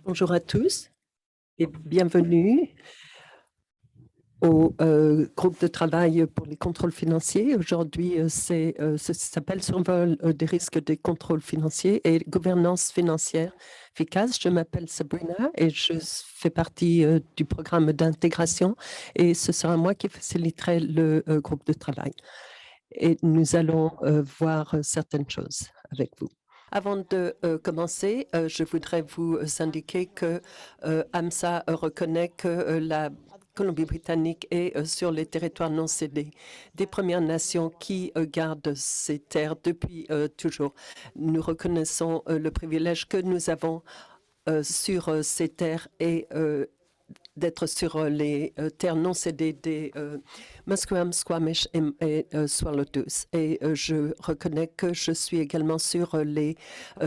Bonjour à tous et bienvenue au groupe de travail pour les contrôles financiers. Aujourd'hui, ça s'appelle Survol des risques des contrôles financiers et gouvernance financière efficace. Je m'appelle Sabrina et je fais partie du programme d'intégration et ce sera moi qui faciliterai le groupe de travail. Et nous allons voir certaines choses avec vous. Avant de commencer, je voudrais vous indiquer que AMSA reconnaît que la Colombie-Britannique est sur les territoires non cédés des Premières Nations qui gardent ces terres depuis toujours. Nous reconnaissons le privilège que nous avons sur ces terres et d'être sur les terres non cédées des Musqueam, Squamish et Swallowtoos. Et je reconnais que je suis également sur les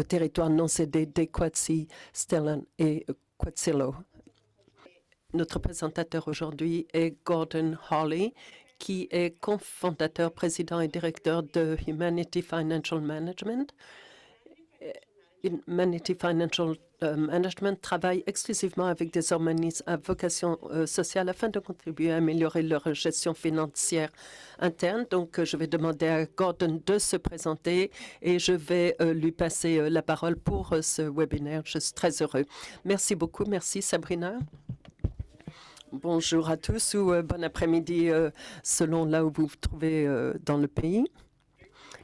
territoires non cédés des Quatsi, Stellan et Quatsillo. Notre présentateur aujourd'hui est Gordon Hawley, qui est cofondateur, président et directeur de Humanity Financial Management. Humanity Financial Management travaille exclusivement avec des organismes à vocation sociale afin de contribuer à améliorer leur gestion financière interne. Donc, je vais demander à Gordon de se présenter et je vais lui passer la parole pour ce webinaire. Je suis très heureux. Merci beaucoup. Merci, Sabrina. Bonjour à tous ou bon après-midi selon là où vous vous trouvez dans le pays.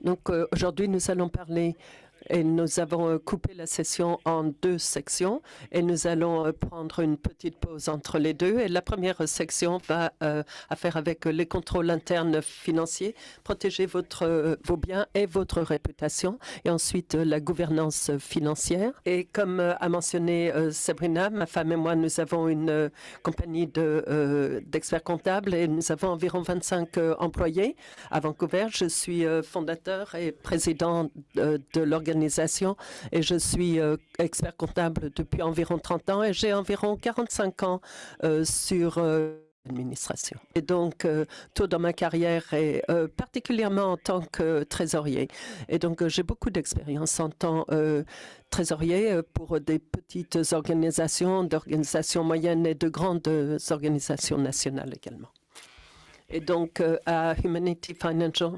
Donc, aujourd'hui, nous allons parler et nous avons coupé la session en deux sections et nous allons prendre une petite pause entre les deux. Et la première section va à faire avec les contrôles internes financiers, protéger vos biens et votre réputation, et ensuite la gouvernance financière. Et comme a mentionné Sabrina, ma femme et moi, nous avons une compagnie d'experts comptables et nous avons environ 25 employés à Vancouver. Je suis fondateur et président de l'organisation et je suis expert comptable depuis environ 30 ans et j'ai environ 45 ans sur l'administration. Et donc, tôt dans ma carrière et particulièrement en tant que trésorier. Et donc, j'ai beaucoup d'expérience en tant trésorier pour des petites organisations, d'organisations moyennes et de grandes organisations nationales également. Et donc, à Humanity Financial,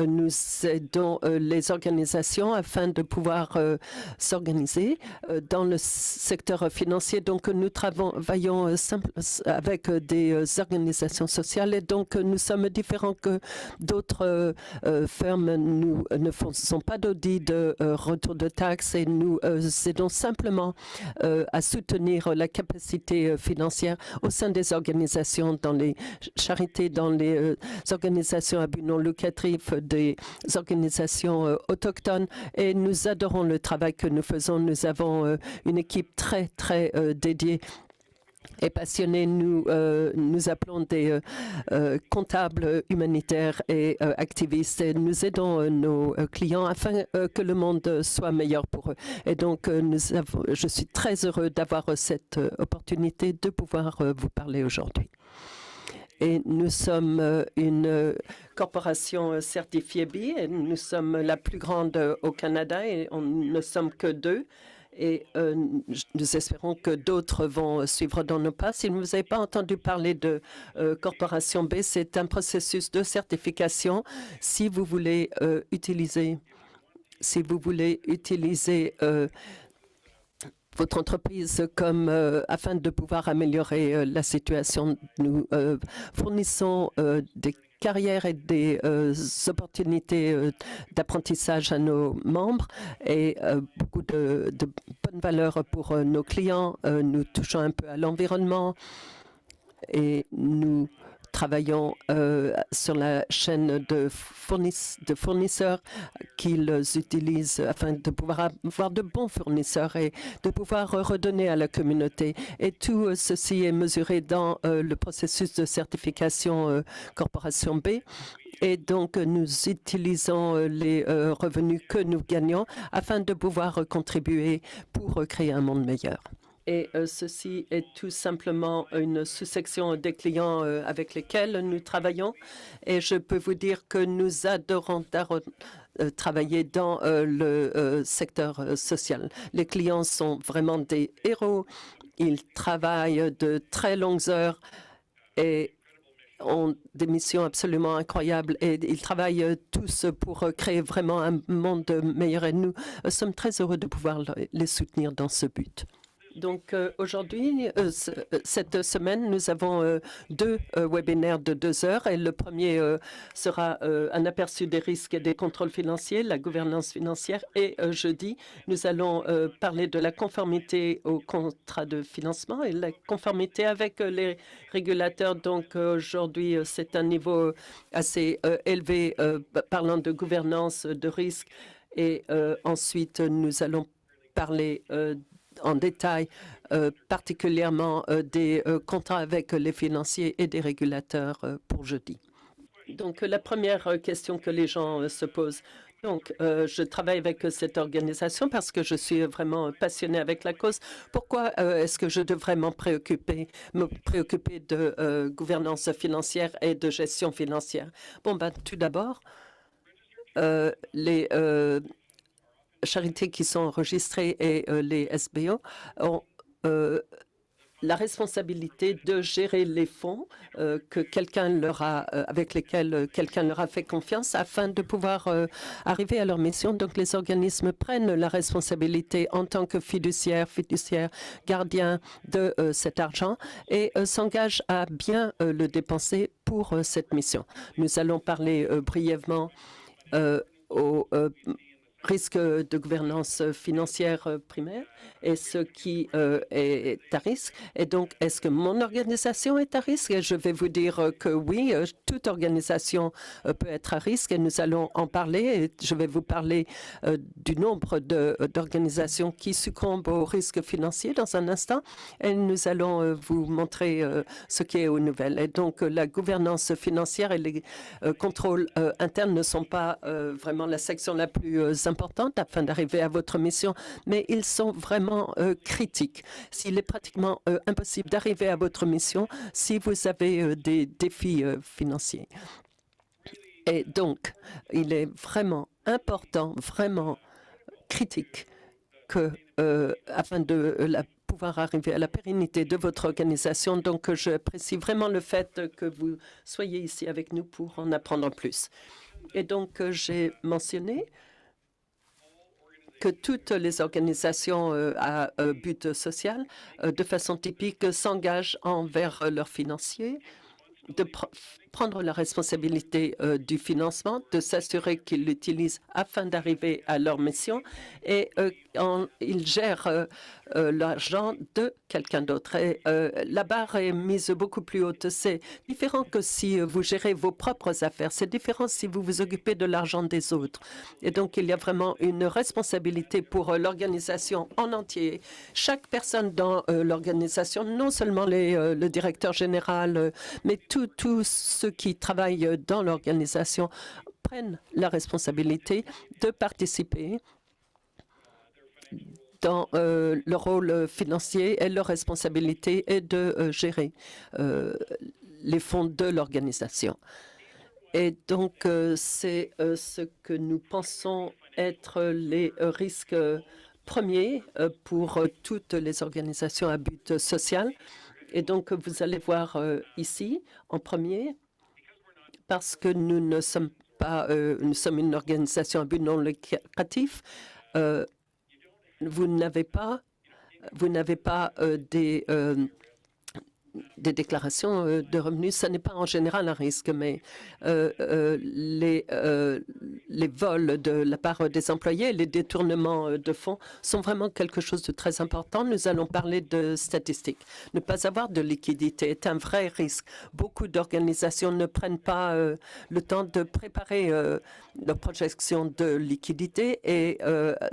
nous aidons les organisations afin de pouvoir s'organiser dans le secteur financier. Donc, nous travaillons avec des organisations sociales et donc nous sommes différents que d'autres firmes. Nous ne faisons pas d'audit de retour de taxes et nous aidons simplement à soutenir la capacité financière au sein des organisations, dans les charités, dans les organisations à but non lucratif, des organisations autochtones, et nous adorons le travail que nous faisons. Nous avons une équipe très, très dédiée et passionnés. Nous appelons des comptables humanitaires et activistes et nous aidons nos clients afin que le monde soit meilleur pour eux. Et donc, je suis très heureux d'avoir cette opportunité de pouvoir vous parler aujourd'hui. Et nous sommes une corporation certifiée B et nous sommes la plus grande au Canada et on ne sommes que deux. Et nous espérons que d'autres vont suivre dans nos pas. Si vous n'avez pas entendu parler de Corporation B, c'est un processus de certification. Si vous voulez utiliser votre entreprise afin de pouvoir améliorer la situation. Nous fournissons des carrières et des opportunités d'apprentissage à nos membres et beaucoup de bonnes valeurs pour nos clients. Nous touchons un peu à l'environnement et nous travaillons sur la chaîne de fournisseurs qu'ils utilisent afin de pouvoir avoir de bons fournisseurs et de pouvoir redonner à la communauté. Et tout ceci est mesuré dans le processus de certification Corporation B. Et donc, nous utilisons les revenus que nous gagnons afin de pouvoir contribuer pour créer un monde meilleur. Et ceci est tout simplement une sous-section des clients avec lesquels nous travaillons. Et je peux vous dire que nous adorons travailler dans le secteur social. Les clients sont vraiment des héros. Ils travaillent de très longues heures et ont des missions absolument incroyables et ils travaillent tous pour créer vraiment un monde meilleur. Et nous sommes très heureux de pouvoir les soutenir dans ce but. Donc aujourd'hui, cette semaine, nous avons deux webinaires de 2 heures et le premier sera un aperçu des risques et des contrôles financiers, la gouvernance financière et jeudi, nous allons parler de la conformité au contrat de financement et la conformité avec les régulateurs. Donc aujourd'hui, c'est un niveau assez élevé parlant de gouvernance, de risque et ensuite, nous allons parler en détail, particulièrement des contrats avec les financiers et des régulateurs pour jeudi. Donc, la première question que les gens se posent. Donc, je travaille avec cette organisation parce que je suis vraiment passionnée avec la cause. Pourquoi est-ce que je devrais me préoccuper de gouvernance financière et de gestion financière? Bon, ben, tout d'abord, les charités qui sont enregistrées et les SBO ont la responsabilité de gérer les fonds que avec lesquels quelqu'un leur a fait confiance afin de pouvoir arriver à leur mission. Donc, les organismes prennent la responsabilité en tant que fiduciaires, gardiens de cet argent et s'engagent à bien le dépenser pour cette mission. Nous allons parler brièvement aux risque de gouvernance financière primaire et ce qui est à risque. Et donc, est-ce que mon organisation est à risque? Et je vais vous dire que oui, toute organisation peut être à risque et nous allons en parler. Et je vais vous parler du nombre d'organisations qui succombent au risque financier dans un instant. Et nous allons vous montrer ce qui est aux nouvelles. Et donc, la gouvernance financière et les contrôles internes ne sont pas vraiment la section la plus importante afin d'arriver à votre mission, mais ils sont vraiment critiques. S'il est pratiquement impossible d'arriver à votre mission si vous avez des défis financiers. Et donc, il est vraiment important, vraiment critique que, afin de pouvoir arriver à la pérennité de votre organisation. Donc, j'apprécie vraiment le fait que vous soyez ici avec nous pour en apprendre plus. Et donc, j'ai mentionné que toutes les organisations à but social, de façon typique, s'engagent envers leurs financiers, de prendre la responsabilité du financement, de s'assurer qu'ils l'utilisent afin d'arriver à leur mission et ils gèrent l'argent de quelqu'un d'autre. Et la barre est mise beaucoup plus haute. C'est différent que si vous gérez vos propres affaires. C'est différent si vous vous occupez de l'argent des autres. Et donc, il y a vraiment une responsabilité pour l'organisation en entier. Chaque personne dans l'organisation, non seulement le directeur général, mais tous ceux qui travaillent dans l'organisation prennent la responsabilité de participer dans le rôle financier et leur responsabilité est de gérer les fonds de l'organisation. Et donc, c'est ce que nous pensons être les risques premiers pour toutes les organisations à but social. Et donc, vous allez voir ici, en premier, parce que nous ne sommes pas, nous sommes une organisation à but non lucratif, vous n'avez pas des déclarations de revenus. Ce n'est pas en général un risque, mais les vols de la part des employés, les détournements de fonds sont vraiment quelque chose de très important. Nous allons parler de statistiques. Ne pas avoir de liquidité est un vrai risque. Beaucoup d'organisations ne prennent pas le temps de préparer leur projection de liquidité et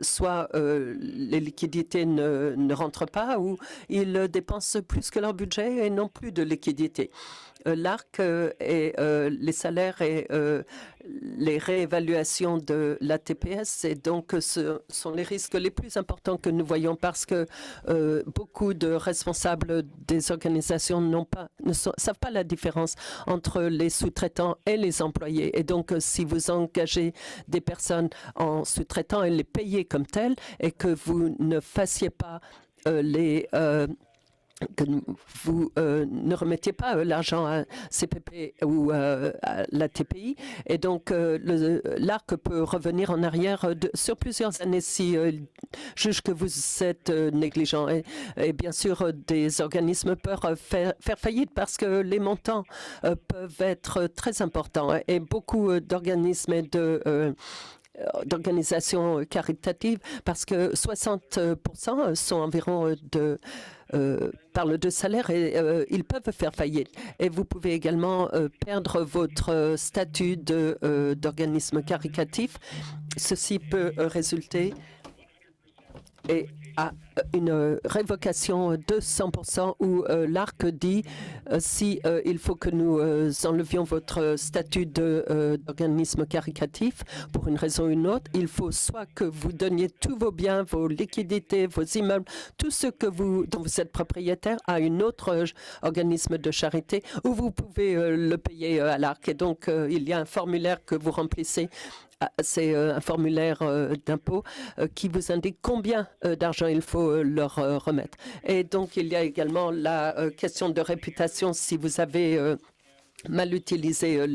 soit les liquidités ne rentrent pas ou ils dépensent plus que leur budget et n'ont plus de liquidité. L'ARC et les salaires et les réévaluations de la TPS, et donc ce sont les risques les plus importants que nous voyons parce que beaucoup de responsables des organisations ne savent pas la différence entre les sous-traitants et les employés. Et donc, si vous engagez des personnes en sous-traitant et les payez comme telles et que vous ne fassiez pas que vous ne remettiez pas l'argent à CPP ou à la TPI. Et donc, l'ARC peut revenir en arrière sur plusieurs années si juge que vous êtes négligent. Et bien sûr, des organismes peuvent faire faillite parce que les montants peuvent être très importants. Et beaucoup d'organismes et d'organisations caritatives, parce que 60% sont environ parlent de salaire et ils peuvent faire faillite. Et vous pouvez également perdre votre statut d'organisme caritatif. Ceci peut résulter à une révocation de 100% où l'ARC dit si il faut que nous enlevions votre statut d'organisme caritatif pour une raison ou une autre, il faut soit que vous donniez tous vos biens, vos liquidités, vos immeubles, tout ce que dont vous êtes propriétaire à un autre organisme de charité, ou vous pouvez le payer à l'ARC. Et donc, il y a un formulaire que vous remplissez. C'est un formulaire d'impôt qui vous indique combien d'argent il faut leur remettre. Et donc, il y a également la question de réputation si vous avez mal utilisé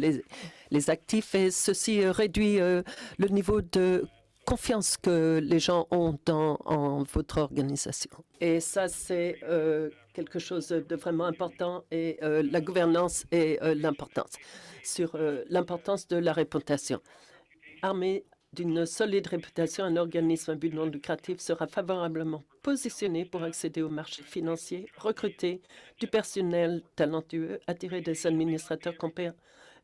les actifs. Et ceci réduit le niveau de confiance que les gens ont en votre organisation. Et ça, c'est quelque chose de vraiment important. Et la gouvernance et l'importance sur l'importance de la réputation. Armé d'une solide réputation, un organisme à but non lucratif sera favorablement positionné pour accéder au marché financier, recruter du personnel talentueux, attirer des administrateurs compétents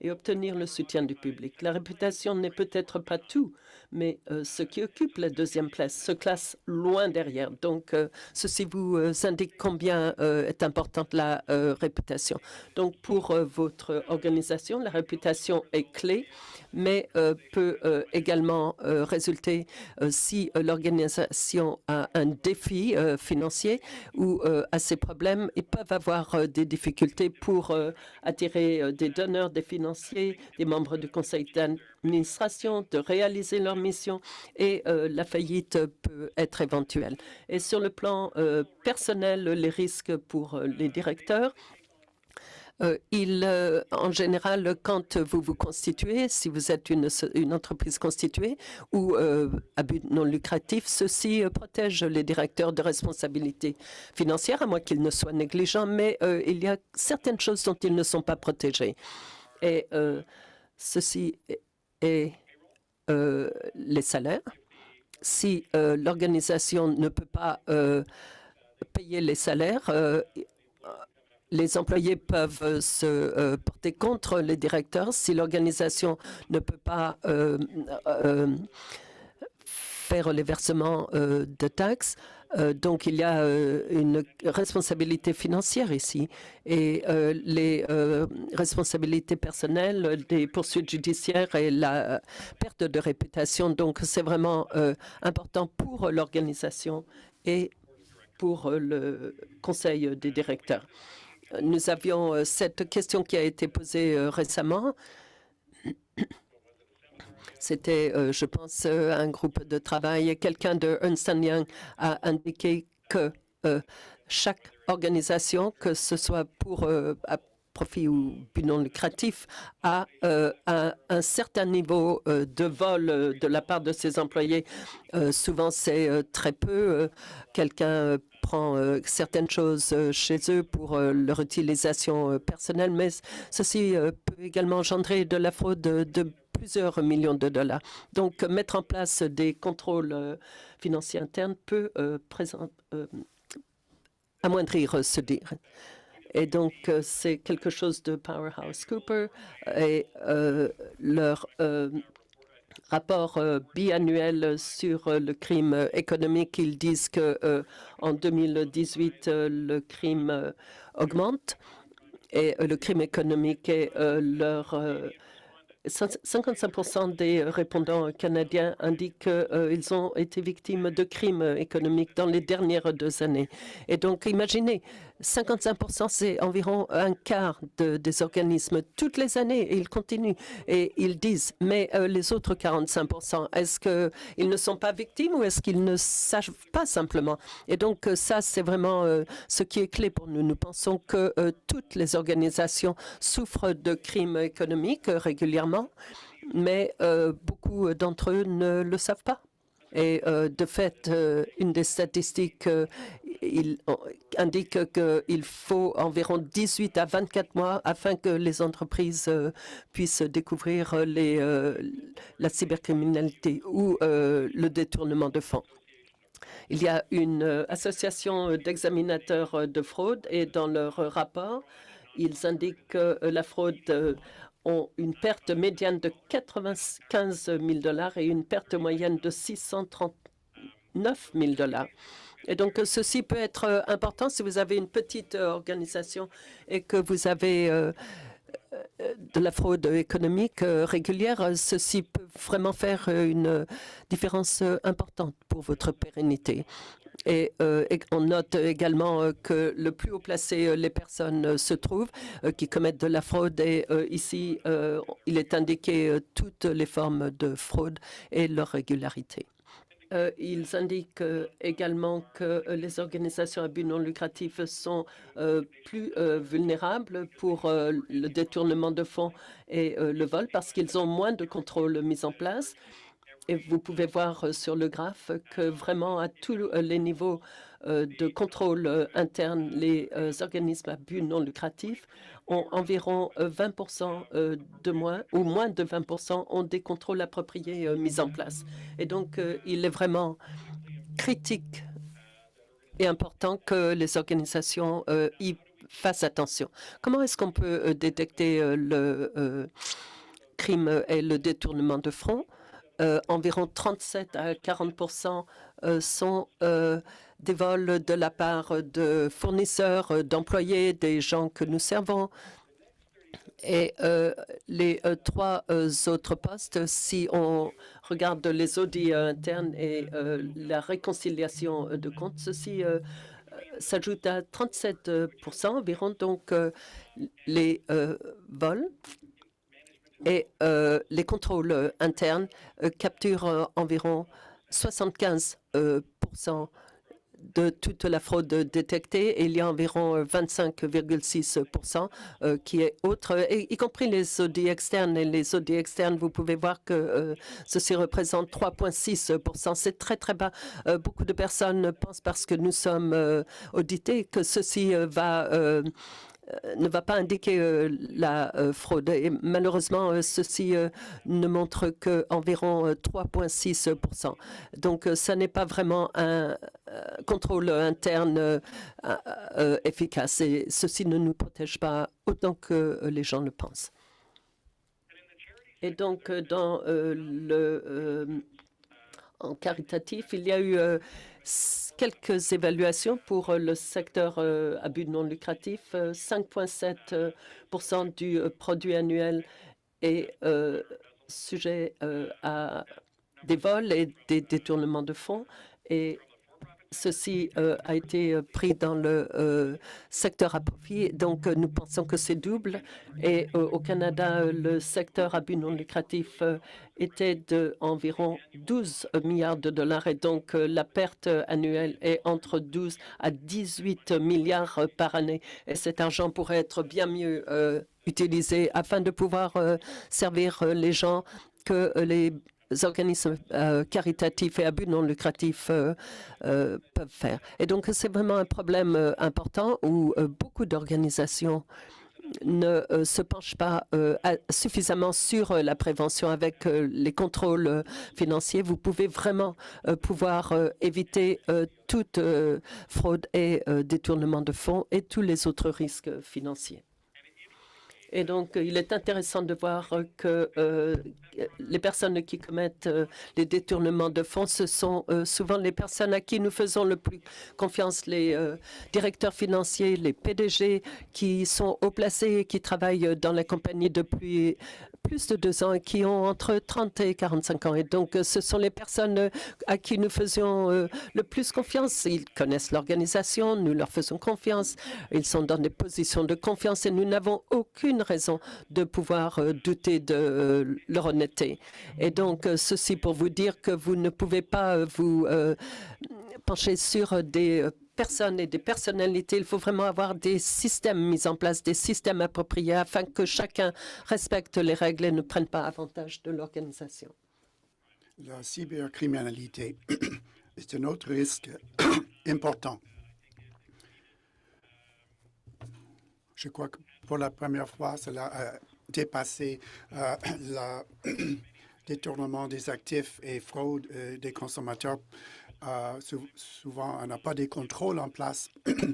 et obtenir le soutien du public. La réputation n'est peut-être pas tout, mais ce qui occupe la deuxième place se classe loin derrière. Donc, ceci vous indique combien est importante la réputation. Donc, pour votre organisation, la réputation est clé, mais peut également résulter si l'organisation a un défi financier ou a ses problèmes. Ils peuvent avoir des difficultés pour attirer des donneurs, des financiers, des membres du conseil d'administration, de réaliser leur mission, et la faillite peut être éventuelle. Et sur le plan personnel, les risques pour les directeurs, en général, quand vous vous constituez, si vous êtes une entreprise constituée ou à but non lucratif, ceci protège les directeurs de responsabilité financière, à moins qu'ils ne soient négligents, mais il y a certaines choses dont ils ne sont pas protégés. Et ceci est les salaires. Si l'organisation ne peut pas payer les salaires, les employés peuvent se porter contre les directeurs. Si l'organisation ne peut pas faire les versements de taxes, donc il y a une responsabilité financière ici, et les responsabilités personnelles, des poursuites judiciaires et la perte de réputation. Donc c'est vraiment important pour l'organisation et pour le conseil des directeurs. Nous avions cette question qui a été posée récemment. C'était, je pense, un groupe de travail. Quelqu'un de Ernst & Young a indiqué que chaque organisation, que ce soit pour à profit ou but non lucratif, a un certain niveau de vol de la part de ses employés. Souvent, c'est très peu. Quelqu'un prend certaines choses chez eux pour leur utilisation personnelle, mais ceci peut également engendrer de la fraude de plusieurs millions de dollars. Donc, mettre en place des contrôles financiers internes peut amoindrir ce dire. Et donc, c'est quelque chose de PricewaterhouseCoopers et leur rapport biannuel sur le crime économique. Ils disent que en 2018, le crime augmente. et le crime économique et leur 55% des répondants canadiens indiquent qu'ils ont été victimes de crimes économiques dans les dernières 2 années. Et donc, imaginez, 55%, c'est environ un quart des organismes toutes les années, et ils continuent. Et ils disent, mais les autres 45%, est-ce qu'ils ne sont pas victimes ou est-ce qu'ils ne savent pas simplement? Et donc, ça, c'est vraiment ce qui est clé pour nous. Nous pensons que toutes les organisations souffrent de crimes économiques régulièrement, mais beaucoup d'entre eux ne le savent pas. Et de fait, une des statistiques indique qu'il faut environ 18 à 24 mois afin que les entreprises puissent découvrir la cybercriminalité ou le détournement de fonds. Il y a une association d'examinateurs de fraude et dans leur rapport, ils indiquent que la fraude ont une perte médiane de 95 000 $ et une perte moyenne de 639 000 $. Et donc, ceci peut être important si vous avez une petite organisation et que vous avez de la fraude économique régulière. Ceci peut vraiment faire une différence importante pour votre pérennité. Et on note également que le plus haut placé les personnes se trouvent qui commettent de la fraude. Et ici, il est indiqué toutes les formes de fraude et leur régularité. Ils indiquent également que les organisations à but non lucratif sont plus vulnérables pour le détournement de fonds et le vol parce qu'ils ont moins de contrôles mis en place. Et vous pouvez voir sur le graphe que vraiment à tous les niveaux de contrôle interne, les organismes à but non lucratif ont environ 20% de moins, ou moins de 20% ont des contrôles appropriés mis en place. Et donc, il est vraiment critique et important que les organisations y fassent attention. Comment est-ce qu'on peut détecter le crime et le détournement de fonds? Environ 37 à 40% sont des vols de la part de fournisseurs, d'employés, des gens que nous servons. Et les trois autres postes, si on regarde les audits internes et la réconciliation de comptes, ceci s'ajoute à 37% environ. Donc, les vols et les contrôles internes capturent environ 75% de toute la fraude détectée. Et il y a environ 25,6% qui est autre, y compris les audits externes. Et les audits externes, vous pouvez voir que ceci représente 3,6%. C'est très, très bas. Beaucoup de personnes pensent parce que nous sommes audités que ceci ne va pas indiquer la fraude. Et malheureusement, ceci ne montre qu'environ 3,6%. Donc, ça n'est pas vraiment un contrôle interne efficace. Et ceci ne nous protège pas autant que les gens le pensent. Et donc, dans en caritatif, il y a eu quelques évaluations pour le secteur à but non lucratif. 5,7% du produit annuel est sujet à des vols et des détournements de fonds. Et ceci a été pris dans le secteur à profit. Donc, nous pensons que c'est double. Et au Canada, le secteur à but non lucratif était d'environ 12 milliards de dollars. Et donc, la perte annuelle est entre 12 à 18 milliards par année. Et cet argent pourrait être bien mieux utilisé afin de pouvoir servir les gens que les organismes caritatifs et à but non lucratif peuvent faire. Et donc, c'est vraiment un problème important où beaucoup d'organisations ne se penchent pas suffisamment sur la prévention avec les contrôles financiers. Vous pouvez vraiment pouvoir éviter toute fraude et détournement de fonds et tous les autres risques financiers. Et donc, il est intéressant de voir que les personnes qui commettent les détournements de fonds, ce sont souvent les personnes à qui nous faisons le plus confiance, les directeurs financiers, les PDG qui sont haut placés et qui travaillent dans la compagnie depuis plus de 2 ans et qui ont entre 30 et 45 ans. Et donc, ce sont les personnes à qui nous faisons le plus confiance. Ils connaissent l'organisation, nous leur faisons confiance. Ils sont dans des positions de confiance et nous n'avons aucune raison de pouvoir douter de leur honnêteté. Et donc, ceci pour vous dire que vous ne pouvez pas vous pencher sur des personnes et des personnalités. Il faut vraiment avoir des systèmes mis en place, des systèmes appropriés afin que chacun respecte les règles et ne prenne pas avantage de l'organisation. La cybercriminalité est un autre risque important. Je crois que pour la première fois, cela a dépassé le détournement des actifs et fraude des consommateurs. Souvent, on n'a pas des contrôles en place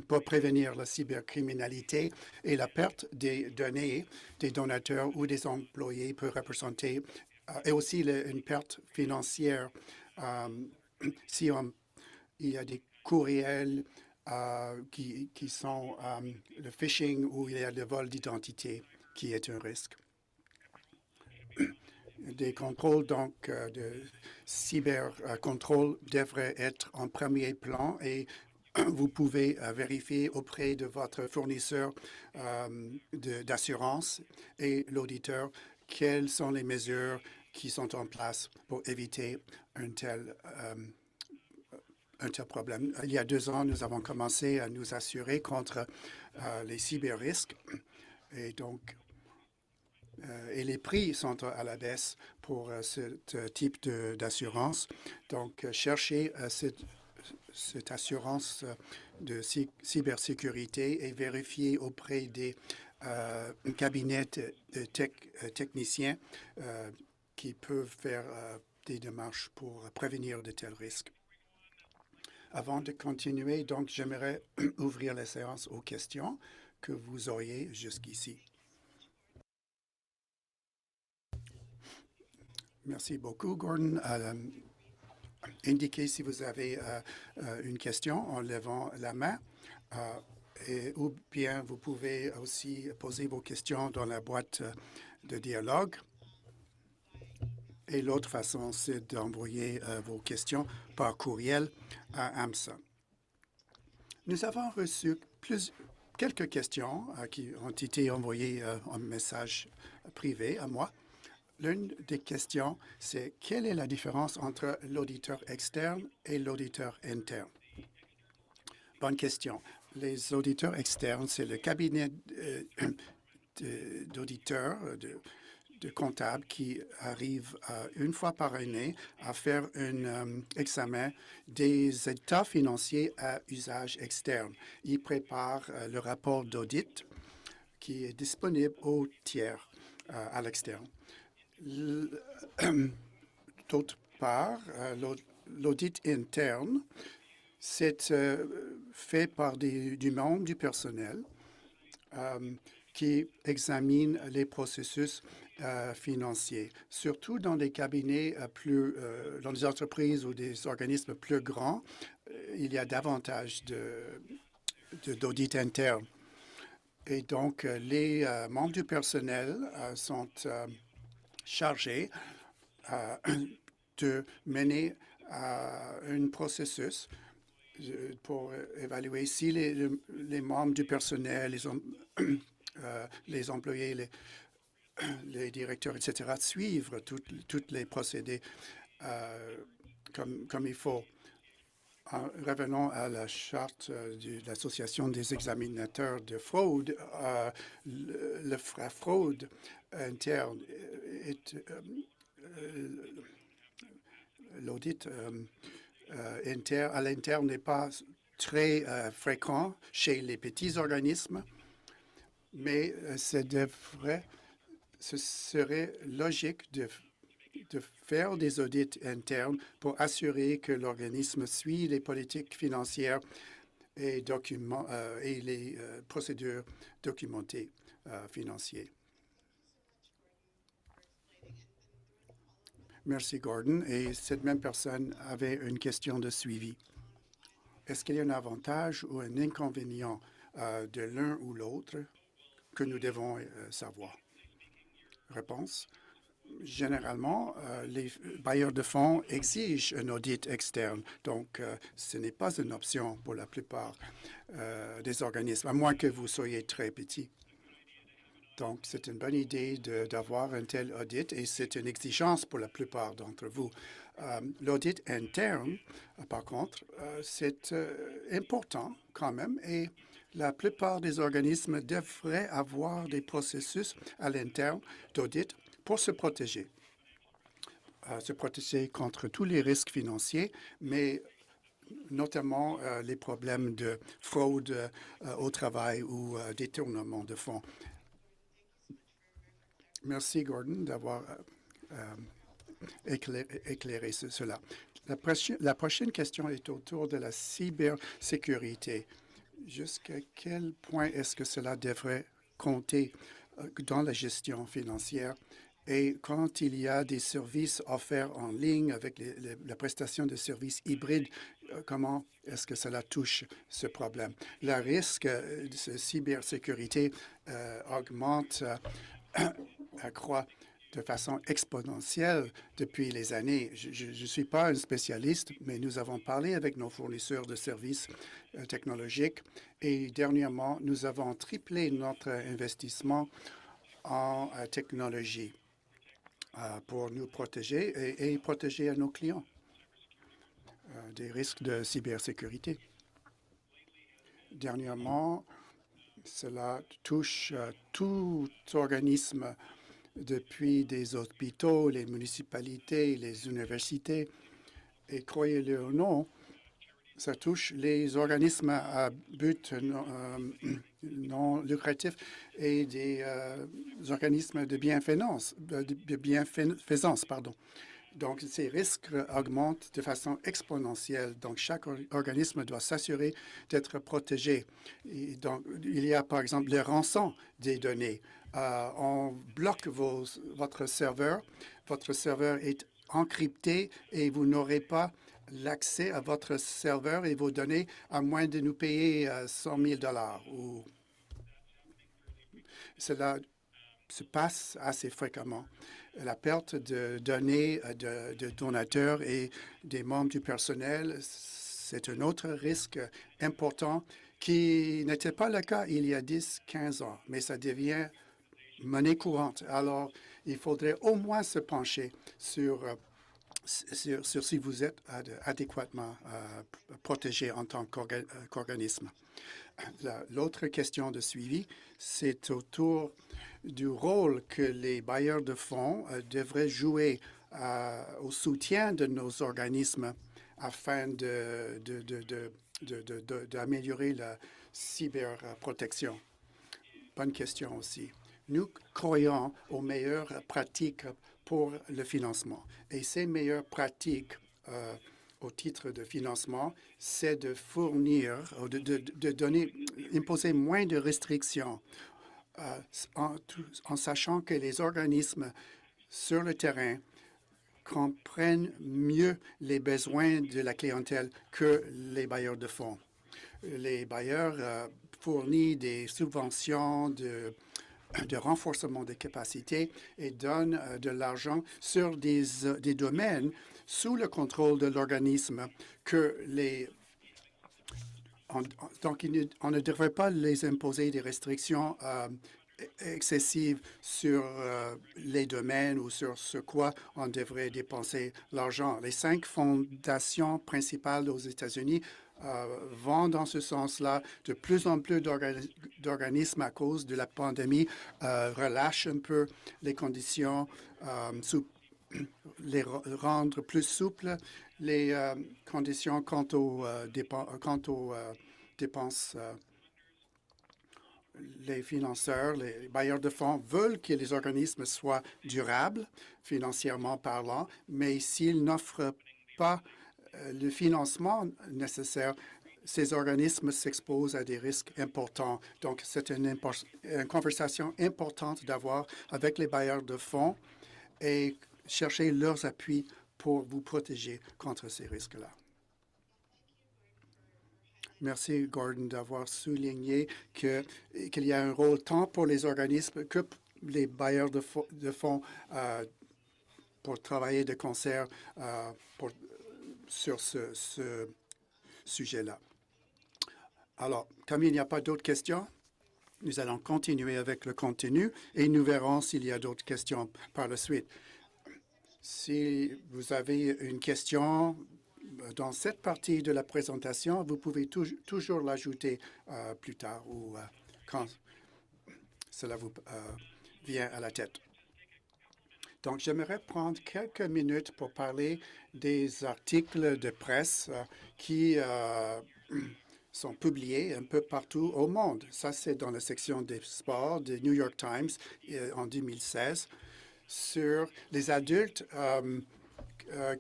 pour prévenir la cybercriminalité et la perte des données des donateurs ou des employés peut représenter et aussi une perte financière si il y a des courriels qui sont le phishing ou il y a le vol d'identité qui est un risque. Des contrôles donc de cybercontrôle devraient être en premier plan et vous pouvez vérifier auprès de votre fournisseur d'assurance et l'auditeur quelles sont les mesures qui sont en place pour éviter un tel problème. Il y a 2 ans, nous avons commencé à nous assurer contre les cyberrisques et donc et les prix sont à la baisse pour ce type d'assurance. Donc, cherchez cette assurance de cybersécurité et vérifiez auprès des cabinets de techniciens qui peuvent faire des démarches pour prévenir de tels risques. Avant de continuer, donc, j'aimerais ouvrir la séance aux questions que vous auriez jusqu'ici. Merci beaucoup, Gordon. Indiquez si vous avez une question en levant la main ou bien vous pouvez aussi poser vos questions dans la boîte de dialogue. Et l'autre façon, c'est d'envoyer vos questions par courriel à AMSA. Nous avons reçu quelques questions qui ont été envoyées en message privé à moi. L'une des questions, c'est quelle est la différence entre l'auditeur externe et l'auditeur interne? Bonne question. Les auditeurs externes, c'est le cabinet d'auditeurs, de comptables qui arrive une fois par année à faire un examen des états financiers à usage externe. Ils préparent le rapport d'audit qui est disponible aux tiers à l'externe. D'autre part, l'audit interne, c'est fait par du membre du personnel qui examine les processus financiers. Surtout dans des cabinets dans des entreprises ou des organismes plus grands, il y a davantage d'audit interne. Et donc, les membres du personnel sont chargés de mener un processus pour évaluer si les membres du personnel, les employés, les directeurs, etc., suivent toutes les procédés comme il faut. Revenons à la charte de l'Association des examinateurs de fraude. La fraude interne l'audit à l'interne n'est pas très fréquent chez les petits organismes, mais ce serait logique de faire des audits internes pour assurer que l'organisme suit les politiques financières et les procédures documentées financières. Merci, Gordon. Et cette même personne avait une question de suivi. Est-ce qu'il y a un avantage ou un inconvénient de l'un ou l'autre que nous devons savoir? Réponse. Généralement, les bailleurs de fonds exigent un audit externe, donc ce n'est pas une option pour la plupart des organismes, à moins que vous soyez très petit. Donc, c'est une bonne idée d'avoir un tel audit et c'est une exigence pour la plupart d'entre vous. L'audit interne, par contre, c'est important quand même et la plupart des organismes devraient avoir des processus à l'interne d'audit pour se protéger contre tous les risques financiers, mais notamment les problèmes de fraude au travail ou détournement de fonds. Merci, Gordon, d'avoir éclairé cela. La prochaine question est autour de la cybersécurité. Jusqu'à quel point est-ce que cela devrait compter dans la gestion financière? Et quand il y a des services offerts en ligne avec la prestation de services hybrides, comment est-ce que cela touche ce problème? Le risque de cybersécurité augmente, accroît de façon exponentielle depuis les années. Je ne suis pas un spécialiste, mais nous avons parlé avec nos fournisseurs de services technologiques et dernièrement, nous avons triplé notre investissement en technologie pour nous protéger et protéger à nos clients des risques de cybersécurité. Dernièrement, cela touche tout organisme depuis des hôpitaux, les municipalités, les universités. Et croyez-le ou non, ça touche les organismes à but non lucratif et des organismes de bienfaisance. Donc, ces risques augmentent de façon exponentielle. Donc, chaque organisme doit s'assurer d'être protégé. Et donc, il y a, par exemple, les rançons des données. On bloque votre serveur. Votre serveur est encrypté et vous n'aurez pas l'accès à votre serveur et vos données à moins de nous payer 100 000 $. Cela se passe assez fréquemment. La perte de données de donateurs et des membres du personnel, c'est un autre risque important qui n'était pas le cas il y a 10-15 ans, mais ça devient monnaie courante. Alors, il faudrait au moins se pencher sur si vous êtes adéquatement protégé en tant qu'organisme. L'autre question de suivi, c'est autour du rôle que les bailleurs de fonds devraient jouer au soutien de nos organismes afin d'améliorer la cyberprotection. Bonne question aussi. Nous croyons aux meilleures pratiques pour le financement. Et ces meilleures pratiques au titre de financement, c'est de fournir, de donner, imposer moins de restrictions en sachant que les organismes sur le terrain comprennent mieux les besoins de la clientèle que les bailleurs de fonds. Les bailleurs fournissent des subventions de renforcement des capacités et donnent de l'argent sur des domaines sous le contrôle de l'organisme donc, on ne devrait pas les imposer des restrictions excessives sur les domaines ou sur ce quoi on devrait dépenser l'argent. Les 5 fondations principales aux États-Unis vont dans ce sens-là. De plus en plus d'organismes, à cause de la pandémie, relâchent un peu les conditions, les rendre plus souples, les conditions quant aux dépenses. Les financeurs, les bailleurs de fonds veulent que les organismes soient durables, financièrement parlant, mais s'ils n'offrent pas le financement nécessaire, ces organismes s'exposent à des risques importants. Donc, c'est une conversation importante d'avoir avec les bailleurs de fonds et chercher leurs appuis pour vous protéger contre ces risques-là. Merci, Gordon, d'avoir souligné qu'il y a un rôle tant pour les organismes que les bailleurs de fonds pour travailler de concert sur ce sujet-là. Alors, comme il n'y a pas d'autres questions, nous allons continuer avec le contenu et nous verrons s'il y a d'autres questions par la suite. Si vous avez une question dans cette partie de la présentation, vous pouvez toujours l'ajouter plus tard ou quand cela vous vient à la tête. Donc, j'aimerais prendre quelques minutes pour parler des articles de presse qui sont publiés un peu partout au monde. Ça, c'est dans la section des sports du New York Times en 2016 sur les adultes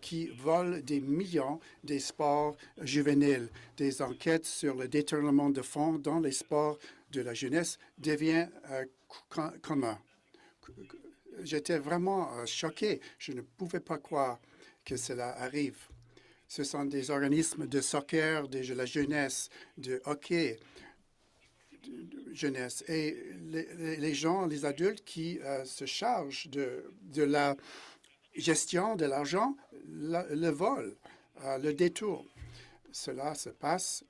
qui volent des millions des sports juvéniles. Des enquêtes sur le détournement de fonds dans les sports de la jeunesse devient commun. J'étais vraiment choqué. Je ne pouvais pas croire que cela arrive. Ce sont des organismes de soccer, de la jeunesse, de hockey, de jeunesse. Et les gens, les adultes qui se chargent de la gestion de l'argent, le vol, le détour. Cela se passe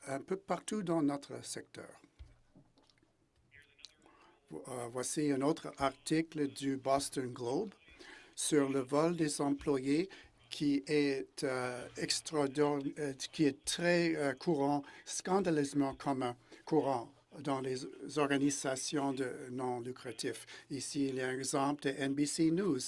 un peu partout dans notre secteur. Voici un autre article du Boston Globe sur le vol des employés qui est très courant, scandaleusement courant dans les organisations non lucratives. Ici, il y a un exemple de NBC News.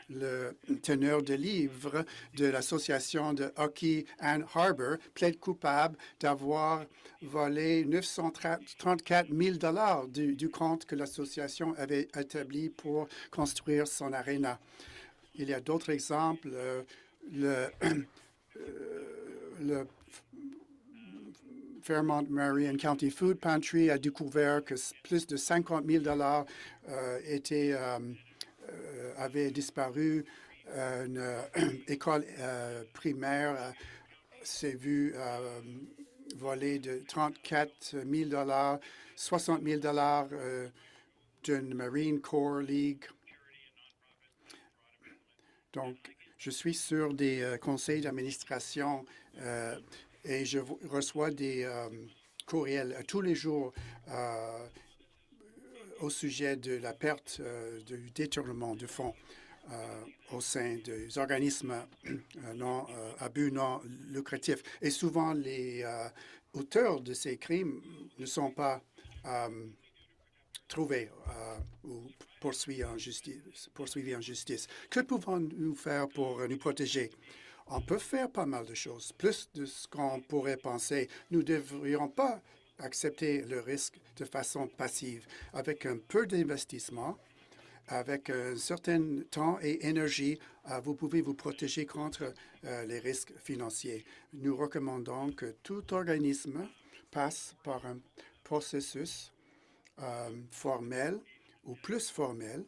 Le teneur de livre de l'association de hockey Ann Arbor plaide coupable d'avoir volé 934 000 $ du compte que l'association avait établi pour construire son aréna. Il y a d'autres exemples. Le Fairmont Marion County Food Pantry a découvert que plus de 50 000 $ avaient disparu. Une école primaire s'est vue voler de 34 000 $, 60 000 $ d'une Marine Corps League. Donc, je suis sur des conseils d'administration et je reçois des courriels tous les jours au sujet de la perte du détournement de fonds au sein des organismes à but non lucratif. Et souvent, les auteurs de ces crimes ne sont pas trouvés ou poursuivis en justice. Que pouvons-nous faire pour nous protéger? On peut faire pas mal de choses, plus de ce qu'on pourrait penser. Nous ne devrions pas accepter le risque de façon passive. Avec un peu d'investissement, avec un certain temps et énergie, vous pouvez vous protéger contre les risques financiers. Nous recommandons que tout organisme passe par un processus formel ou plus formel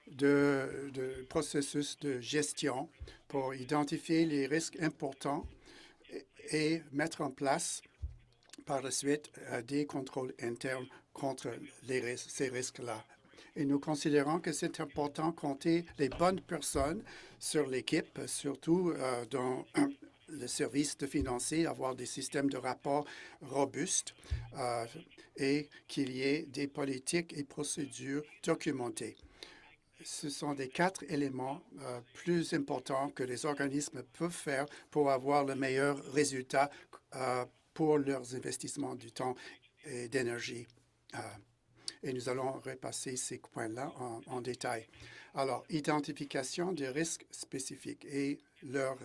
de processus de gestion pour identifier les risques importants et mettre en place par la suite des contrôles internes contre ces risques-là. Et nous considérons que c'est important de compter les bonnes personnes sur l'équipe, surtout dans le service de financier, avoir des systèmes de rapport robustes et qu'il y ait des politiques et procédures documentées. Ce sont des 4 éléments plus importants que les organismes peuvent faire pour avoir le meilleur résultat pour leurs investissements du temps et d'énergie. Et nous allons repasser ces points-là en détail. Alors, identification des risques spécifiques et leur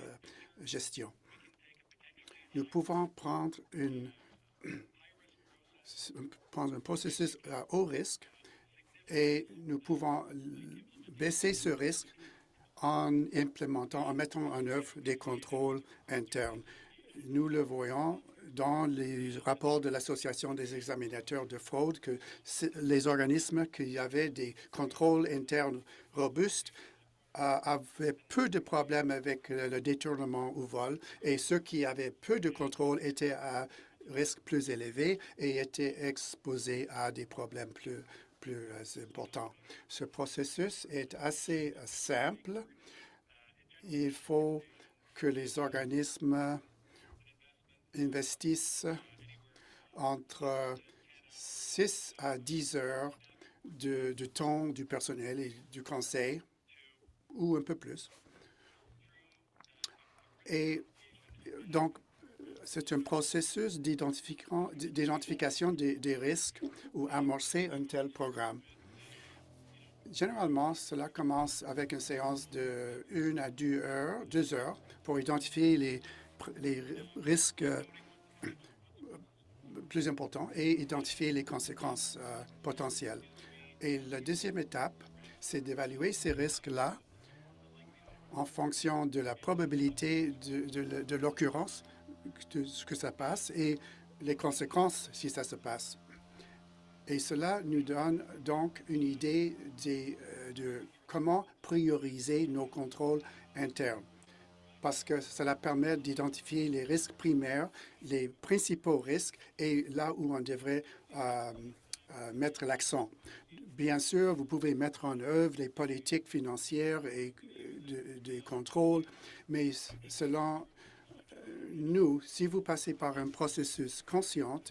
gestion. Nous pouvons prendre un processus à haut risque et nous pouvons baisser ce risque en mettant en œuvre des contrôles internes. Nous le voyons dans les rapports de l'Association des examinateurs de fraude que les organismes qui avaient des contrôles internes robustes avaient peu de problèmes avec le détournement ou vol, et ceux qui avaient peu de contrôle étaient à risque plus élevé et étaient exposés à des problèmes plus importants. Ce processus est assez simple. Il faut que les organismes investissent entre 6 à 10 heures de temps du personnel et du conseil, ou un peu plus. Et donc, c'est un processus d'identification des risques ou amorcer un tel programme. Généralement, cela commence avec une séance de 1 à 2 heures pour identifier les risques plus importants et identifier les conséquences potentielles. Et la deuxième étape, c'est d'évaluer ces risques-là en fonction de la probabilité de l'occurrence de ce que ça passe et les conséquences si ça se passe. Et cela nous donne donc une idée de comment prioriser nos contrôles internes, parce que cela permet d'identifier les risques primaires, les principaux risques et là où on devrait mettre l'accent. Bien sûr, vous pouvez mettre en œuvre les politiques financières et des contrôles, mais selon nous, si vous passez par un processus conscient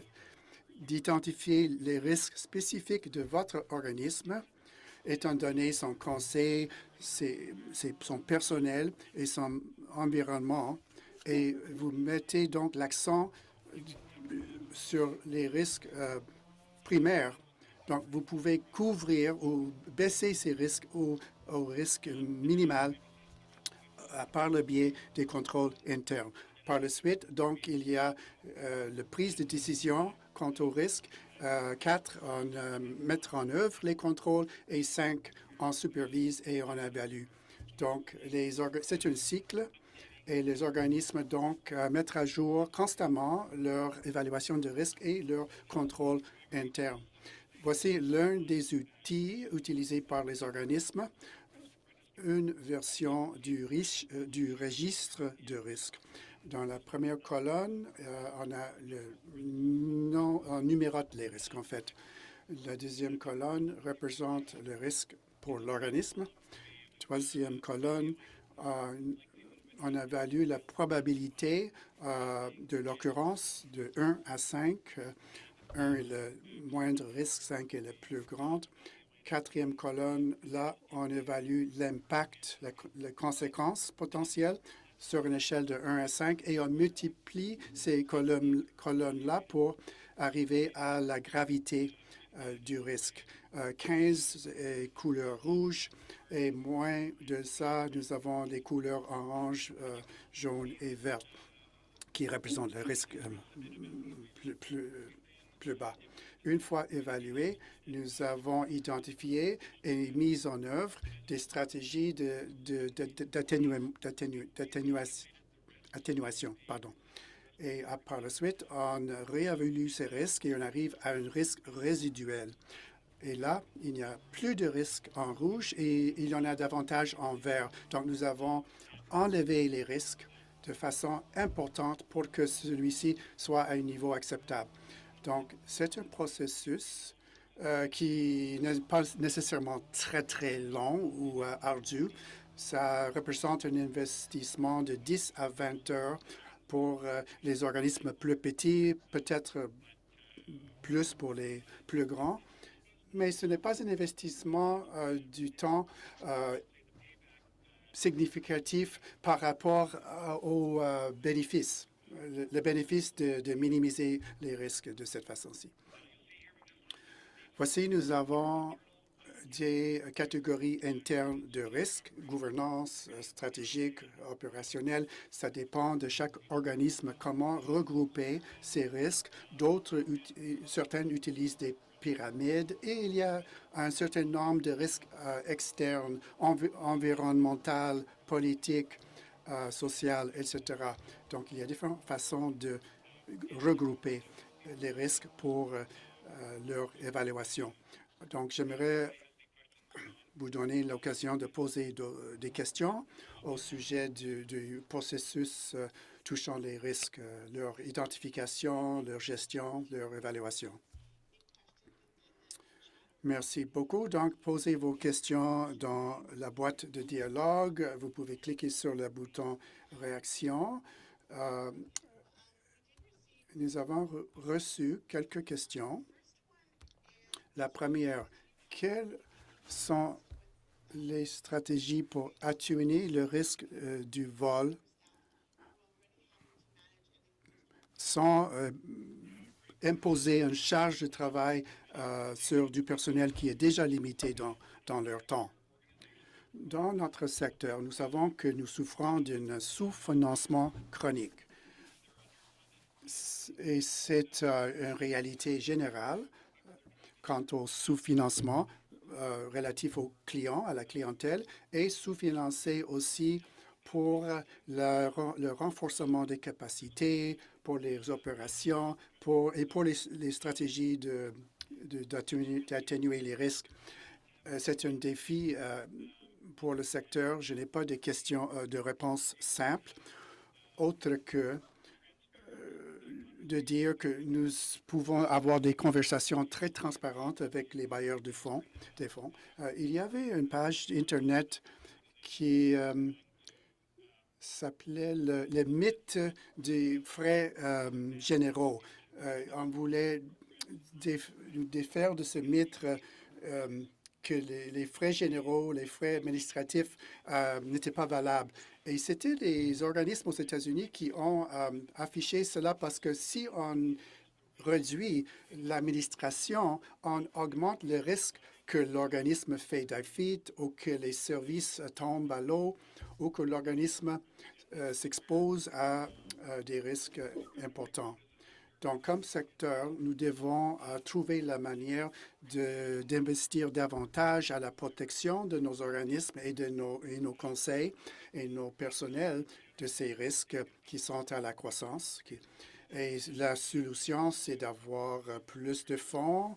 d'identifier les risques spécifiques de votre organisme, étant donné son conseil, son personnel et son environnement, et vous mettez donc l'accent sur les risques primaires. Donc, vous pouvez couvrir ou baisser ces risques au risque minimal par le biais des contrôles internes. Par la suite, donc, il y a la prise de décision quant au risque, 4, mettre en œuvre les contrôles et 5, on supervise et on évalue. Donc, c'est un cycle et les organismes donc mettent à jour constamment leur évaluation de risque et leur contrôle interne. Voici l'un des outils utilisés par les organismes, une version du registre de risque. Dans la première colonne, on numérote les risques, en fait. La deuxième colonne représente le risque pour l'organisme. Troisième colonne, on évalue la probabilité de l'occurrence de 1 à 5. 1 est le moindre risque, 5 est le plus grand. Quatrième colonne, là, on évalue l'impact, les conséquences potentielles sur une échelle de 1 à 5 et on multiplie ces colonnes-là pour arriver à la gravité du risque. 15 est couleur rouge et moins de ça, nous avons les couleurs orange, jaune et vert qui représentent le risque plus bas. Une fois évalué, nous avons identifié et mis en œuvre des stratégies d'atténuation. Et par la suite, on réévalue ces risques et on arrive à un risque résiduel. Et là, il n'y a plus de risque en rouge et il y en a davantage en vert. Donc, nous avons enlevé les risques de façon importante pour que celui-ci soit à un niveau acceptable. Donc, c'est un processus qui n'est pas nécessairement très long ou ardu. Ça représente un investissement de 10 à 20 heures pour les organismes plus petits, peut-être plus pour les plus grands. Mais ce n'est pas un investissement du temps significatif par rapport aux bénéfices. Le bénéfice de minimiser les risques de cette façon-ci. Voici, nous avons des catégories internes de risques, gouvernance, stratégique, opérationnelle. Ça dépend de chaque organisme comment regrouper ces risques. Certains utilisent des pyramides et il y a un certain nombre de risques externes, environnementaux, politiques, sociales, etc. Donc, il y a différentes façons de regrouper les risques pour leur évaluation. Donc, j'aimerais vous donner l'occasion de poser des questions au sujet du processus touchant les risques, leur identification, leur gestion, leur évaluation. Merci beaucoup. Donc, posez vos questions dans la boîte de dialogue. Vous pouvez cliquer sur le bouton « Réaction ». Nous avons reçu quelques questions. La première, quelles sont les stratégies pour atténuer le risque du vol sans imposer une charge de travail sur du personnel qui est déjà limité dans leur temps? Dans notre secteur, nous savons que nous souffrons d'un sous-financement chronique. Et c'est une réalité générale quant au sous-financement relatif aux clients, à la clientèle, et sous-financé aussi pour le renforcement des capacités, pour les opérations et pour les stratégies d'atténuer les risques. C'est un défi pour le secteur. Je n'ai pas de questions de réponse simple, autre que de dire que nous pouvons avoir des conversations très transparentes avec les bailleurs des fonds. Il y avait une page Internet qui s'appelait le mythe des frais généraux. On voulait défaire de ce mythe que les frais généraux, les frais administratifs n'étaient pas valables. Et c'était les organismes aux États-Unis qui ont affiché cela parce que si on réduit l'administration, on augmente le risque que l'organisme fait défaillance ou que les services tombent à l'eau ou que l'organisme s'expose à des risques importants. Donc, comme secteur, nous devons trouver la manière d'investir davantage à la protection de nos organismes et de nos conseils et nos personnels de ces risques qui sont à la croissance. Et la solution, c'est d'avoir plus de fonds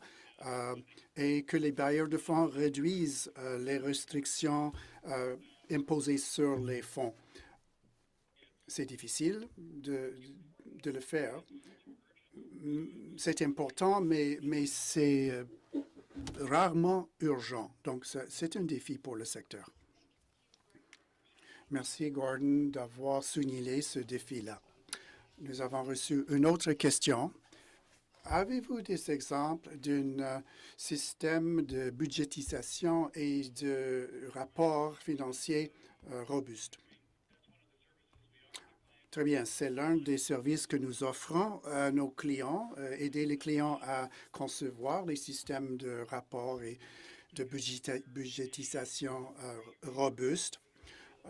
et que les bailleurs de fonds réduisent les restrictions imposées sur les fonds. C'est difficile de le faire. C'est important, mais c'est rarement urgent. Donc, c'est un défi pour le secteur. Merci, Gordon, d'avoir souligné ce défi-là. Nous avons reçu une autre question. Avez-vous des exemples d'un système de budgétisation et de rapports financiers robuste? Très bien, c'est l'un des services que nous offrons à nos clients, aider les clients à concevoir les systèmes de rapports et de budgétisation robustes.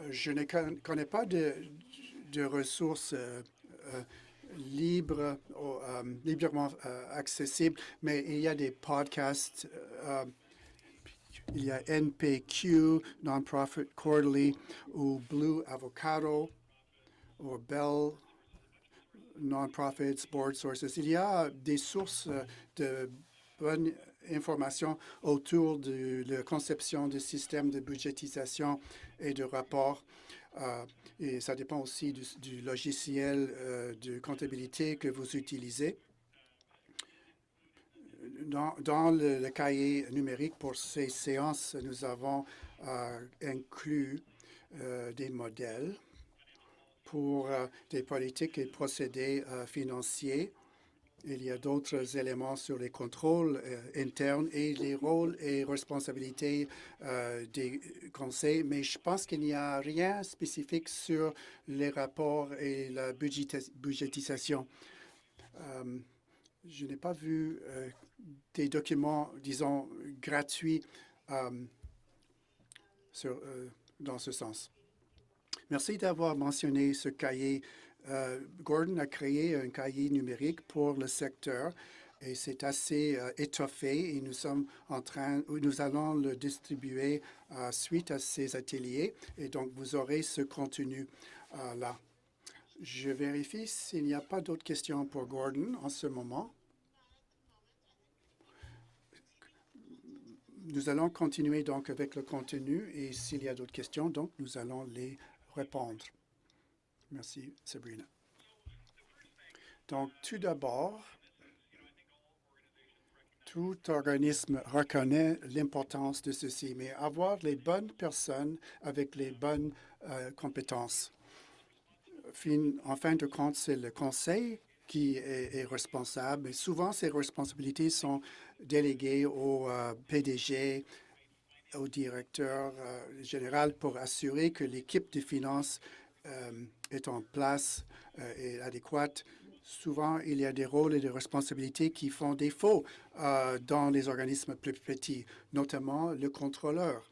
Je ne connais pas de ressources librement accessibles, mais il y a des podcasts. Il y a NPQ, Nonprofit Quarterly, ou Blue Avocado, ou Bell, Non-Profits, Board Sources. Il y a des sources de bonne information autour de la conception de systèmes de budgétisation et de rapports. Et ça dépend aussi du logiciel de comptabilité que vous utilisez. Dans le cahier numérique pour ces séances, nous avons inclus des modèles pour des politiques et procédés financiers. Il y a d'autres éléments sur les contrôles internes et les rôles et responsabilités des conseils, mais je pense qu'il n'y a rien spécifique sur les rapports et la budgétisation. Je n'ai pas vu des documents, disons, gratuits dans ce sens. Merci d'avoir mentionné ce cahier. Gordon a créé un cahier numérique pour le secteur et c'est assez étoffé et nous allons le distribuer suite à ces ateliers et donc vous aurez ce contenu là. Je vérifie s'il n'y a pas d'autres questions pour Gordon en ce moment. Nous allons continuer donc avec le contenu et s'il y a d'autres questions, donc nous allons les répondre. Merci, Sabrina. Donc, tout d'abord, tout organisme reconnaît l'importance de ceci, mais avoir les bonnes personnes avec les bonnes compétences. En fin de compte, c'est le conseil qui est responsable, mais souvent ces responsabilités sont déléguées au PDG, au directeur général pour assurer que l'équipe de finances est en place et adéquate. Souvent, il y a des rôles et des responsabilités qui font défaut dans les organismes plus petits, notamment le contrôleur.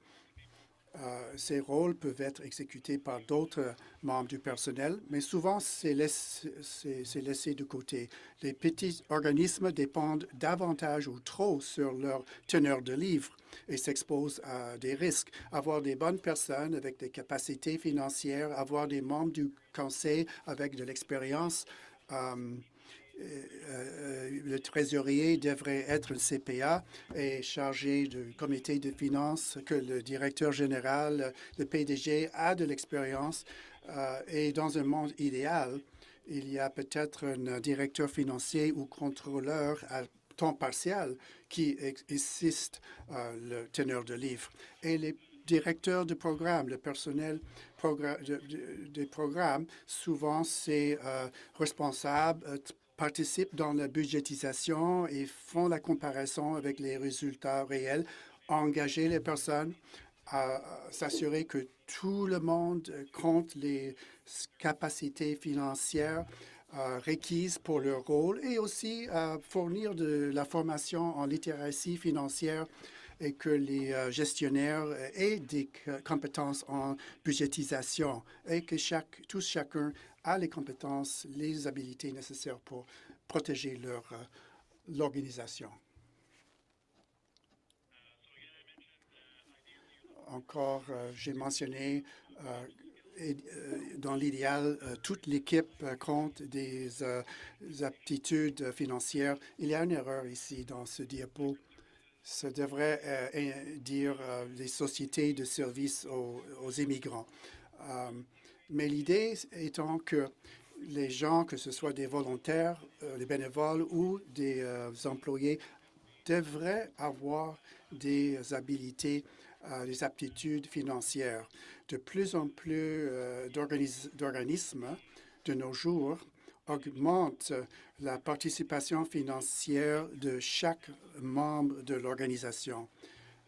Ces rôles peuvent être exécutés par d'autres membres du personnel, mais souvent, c'est laissé de côté. Les petits organismes dépendent davantage ou trop sur leur teneur de livre et s'exposent à des risques. Avoir des bonnes personnes avec des capacités financières, avoir des membres du conseil avec de l'expérience, le trésorier devrait être le CPA et chargé du comité de finances, que le directeur général, le PDG a de l'expérience. Et dans un monde idéal, il y a peut-être un directeur financier ou contrôleur à temps partiel qui assiste le teneur de livre. Et les directeurs de programme, le personnel des programmes, souvent c'est responsable, participent dans la budgétisation et font la comparaison avec les résultats réels, engager les personnes, à s'assurer que tout le monde compte les capacités financières requises pour leur rôle et aussi fournir de la formation en littératie financière et que les gestionnaires aient des compétences en budgétisation et que chacun a les compétences, les habiletés nécessaires pour protéger l'organisation. Encore, j'ai mentionné dans l'idéal, toute l'équipe compte des aptitudes financières. Il y a une erreur ici dans ce diapo. Ça devrait dire les sociétés de services aux immigrants. Mais l'idée étant que les gens, que ce soit des volontaires, des bénévoles ou des employés, devraient avoir des habiletés, des aptitudes financières. De plus en plus d'organismes de nos jours augmentent la participation financière de chaque membre de l'organisation.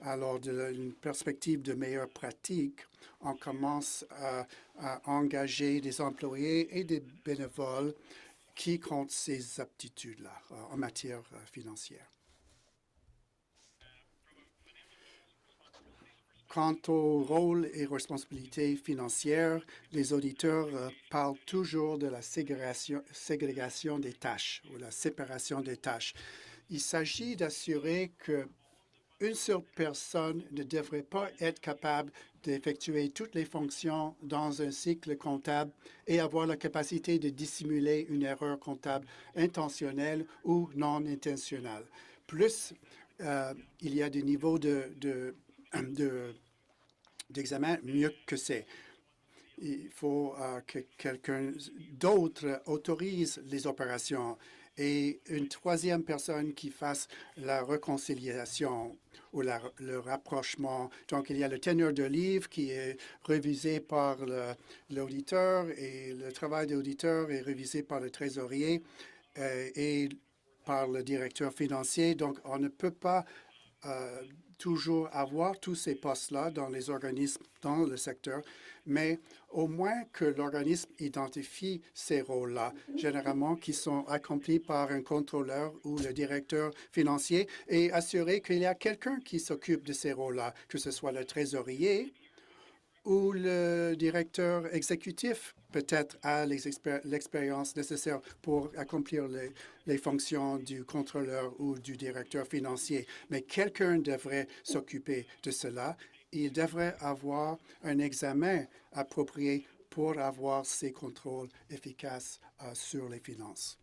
Alors, d'une perspective de meilleure pratique, on commence à engager des employés et des bénévoles qui comptent ces aptitudes-là en matière financière. Quant au rôle et responsabilités financières, les auditeurs parlent toujours de la ségrégation des tâches ou la séparation des tâches. Il s'agit d'assurer qu'une seule personne ne devrait pas être capable d'effectuer toutes les fonctions dans un cycle comptable et avoir la capacité de dissimuler une erreur comptable intentionnelle ou non intentionnelle. Plus il y a des niveaux d'examen, mieux que c'est. Il faut que quelqu'un d'autre autorise les opérations et une troisième personne qui fasse la réconciliation ou le rapprochement. Donc, il y a le teneur de livre qui est révisé par l'auditeur et le travail de l'auditeur est révisé par le trésorier et par le directeur financier. Donc, on ne peut pas toujours avoir tous ces postes-là dans les organismes, dans le secteur, mais au moins que l'organisme identifie ces rôles-là, généralement qui sont accomplis par un contrôleur ou le directeur financier, et assurer qu'il y a quelqu'un qui s'occupe de ces rôles-là, que ce soit le trésorier ou le directeur exécutif peut-être a l'expérience nécessaire pour accomplir les fonctions du contrôleur ou du directeur financier. Mais quelqu'un devrait s'occuper de cela. Il devrait avoir un examen approprié pour avoir ces contrôles efficaces sur les finances.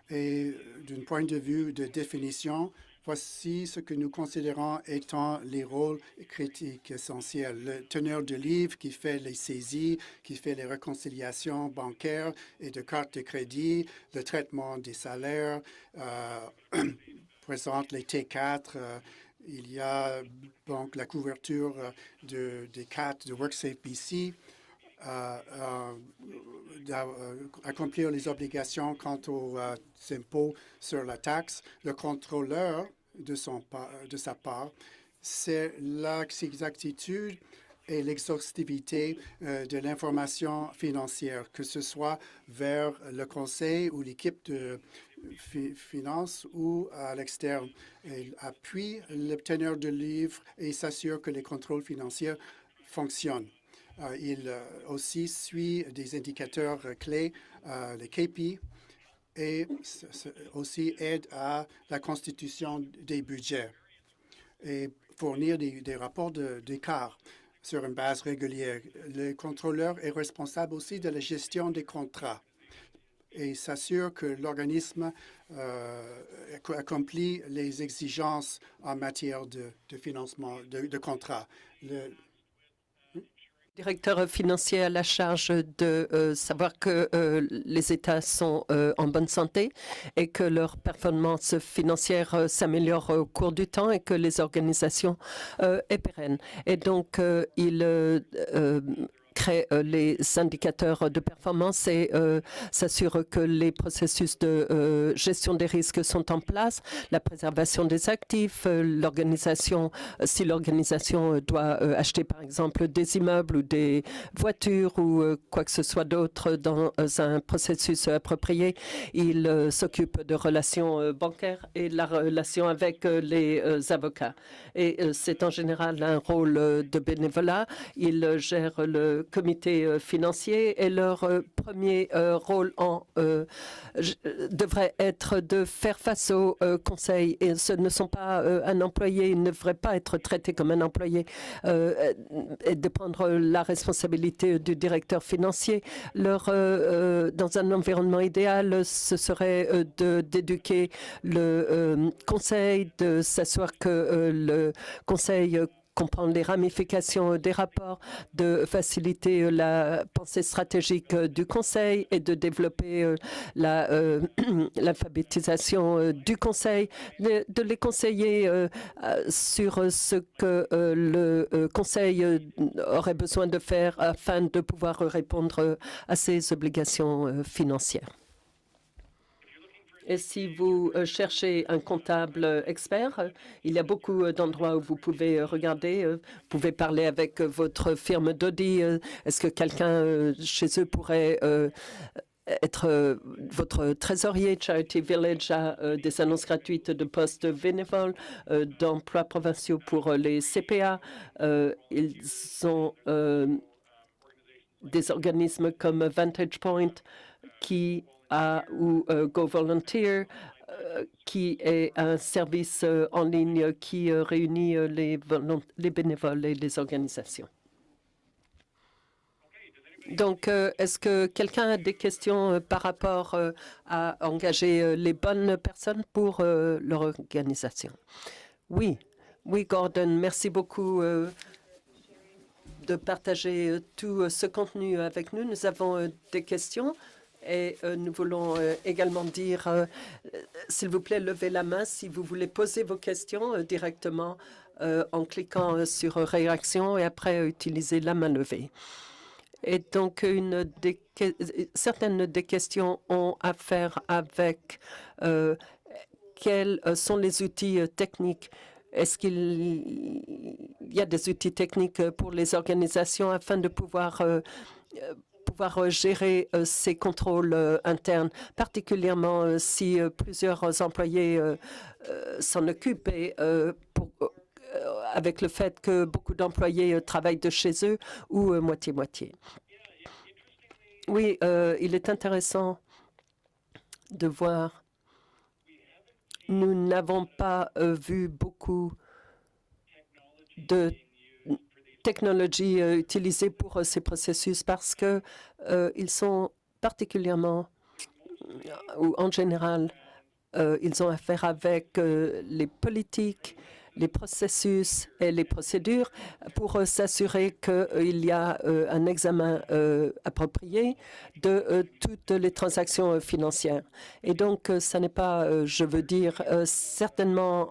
Et d'un point de vue de définition, voici ce que nous considérons étant les rôles critiques essentiels. Le teneur de livre qui fait les saisies, qui fait les réconciliations bancaires et de cartes de crédit, le traitement des salaires, présente les T4. Il y a donc la couverture des 4 de WorkSafe BC. Accomplir les obligations quant aux impôts sur la taxe. Le contrôleur, de sa part, c'est l'exactitude et l'exhaustivité de l'information financière, que ce soit vers le conseil ou l'équipe de finance ou à l'externe. Il appuie le teneur de livre et s'assure que les contrôles financiers fonctionnent. Il aussi suit des indicateurs clés, les KPI, et aussi aide à la constitution des budgets et fournir des rapports d'écart sur une base régulière. Le contrôleur est responsable aussi de la gestion des contrats et s'assure que l'organisme accomplit les exigences en matière de financement de contrats. Le directeur financier a la charge de savoir que les États sont en bonne santé et que leur performance financière s'améliore au cours du temps et que les organisations est pérenne. Et donc, il crée les indicateurs de performance et s'assure que les processus de gestion des risques sont en place, la préservation des actifs, l'organisation, si l'organisation doit acheter par exemple des immeubles ou des voitures ou quoi que ce soit d'autre dans un processus approprié, il s'occupe de relations bancaires et de la relation avec les avocats. Et c'est en général un rôle de bénévolat. Il gère le comité financier et leur premier rôle devrait être de faire face au conseil. Et ce ne sont pas un employé, ils ne devraient pas être traités comme un employé et de prendre la responsabilité du directeur financier. Dans un environnement idéal, ce serait d'éduquer le conseil, de s'asseoir que le conseil comprendre les ramifications des rapports, de faciliter la pensée stratégique du Conseil et de développer l'alphabétisation du Conseil, de les conseiller sur ce que le Conseil aurait besoin de faire afin de pouvoir répondre à ses obligations financières. Et si vous cherchez un comptable expert, il y a beaucoup d'endroits où vous pouvez regarder. Vous pouvez parler avec votre firme d'audit. Est-ce que quelqu'un chez eux pourrait être votre trésorier? Charity Village a des annonces gratuites de postes bénévoles, d'emplois provinciaux pour les CPA. Ils ont des organismes comme Vantage Point ou Go Volunteer, qui est un service en ligne qui réunit les bénévoles et les organisations. Donc, est-ce que quelqu'un a des questions par rapport à engager les bonnes personnes pour leur organisation? Oui, Gordon, merci beaucoup de partager tout ce contenu avec nous. Nous avons des questions. Et nous voulons également dire, s'il vous plaît, levez la main si vous voulez poser vos questions directement en cliquant sur réaction et après utiliser la main levée. Et donc, certaines des questions ont à faire avec quels sont les outils techniques. Est-ce qu'il y a des outils techniques pour les organisations afin de pouvoir gérer ces contrôles internes, particulièrement si plusieurs employés s'en occupent et avec le fait que beaucoup d'employés travaillent de chez eux ou moitié-moitié. Oui, il est intéressant de voir. Nous n'avons pas vu beaucoup de technologies utilisées pour ces processus parce que ils sont particulièrement où en général, ils ont affaire avec les politiques, les processus et les procédures pour s'assurer qu'il y a un examen approprié de toutes les transactions financières. Et donc, ça n'est pas, je veux dire, certainement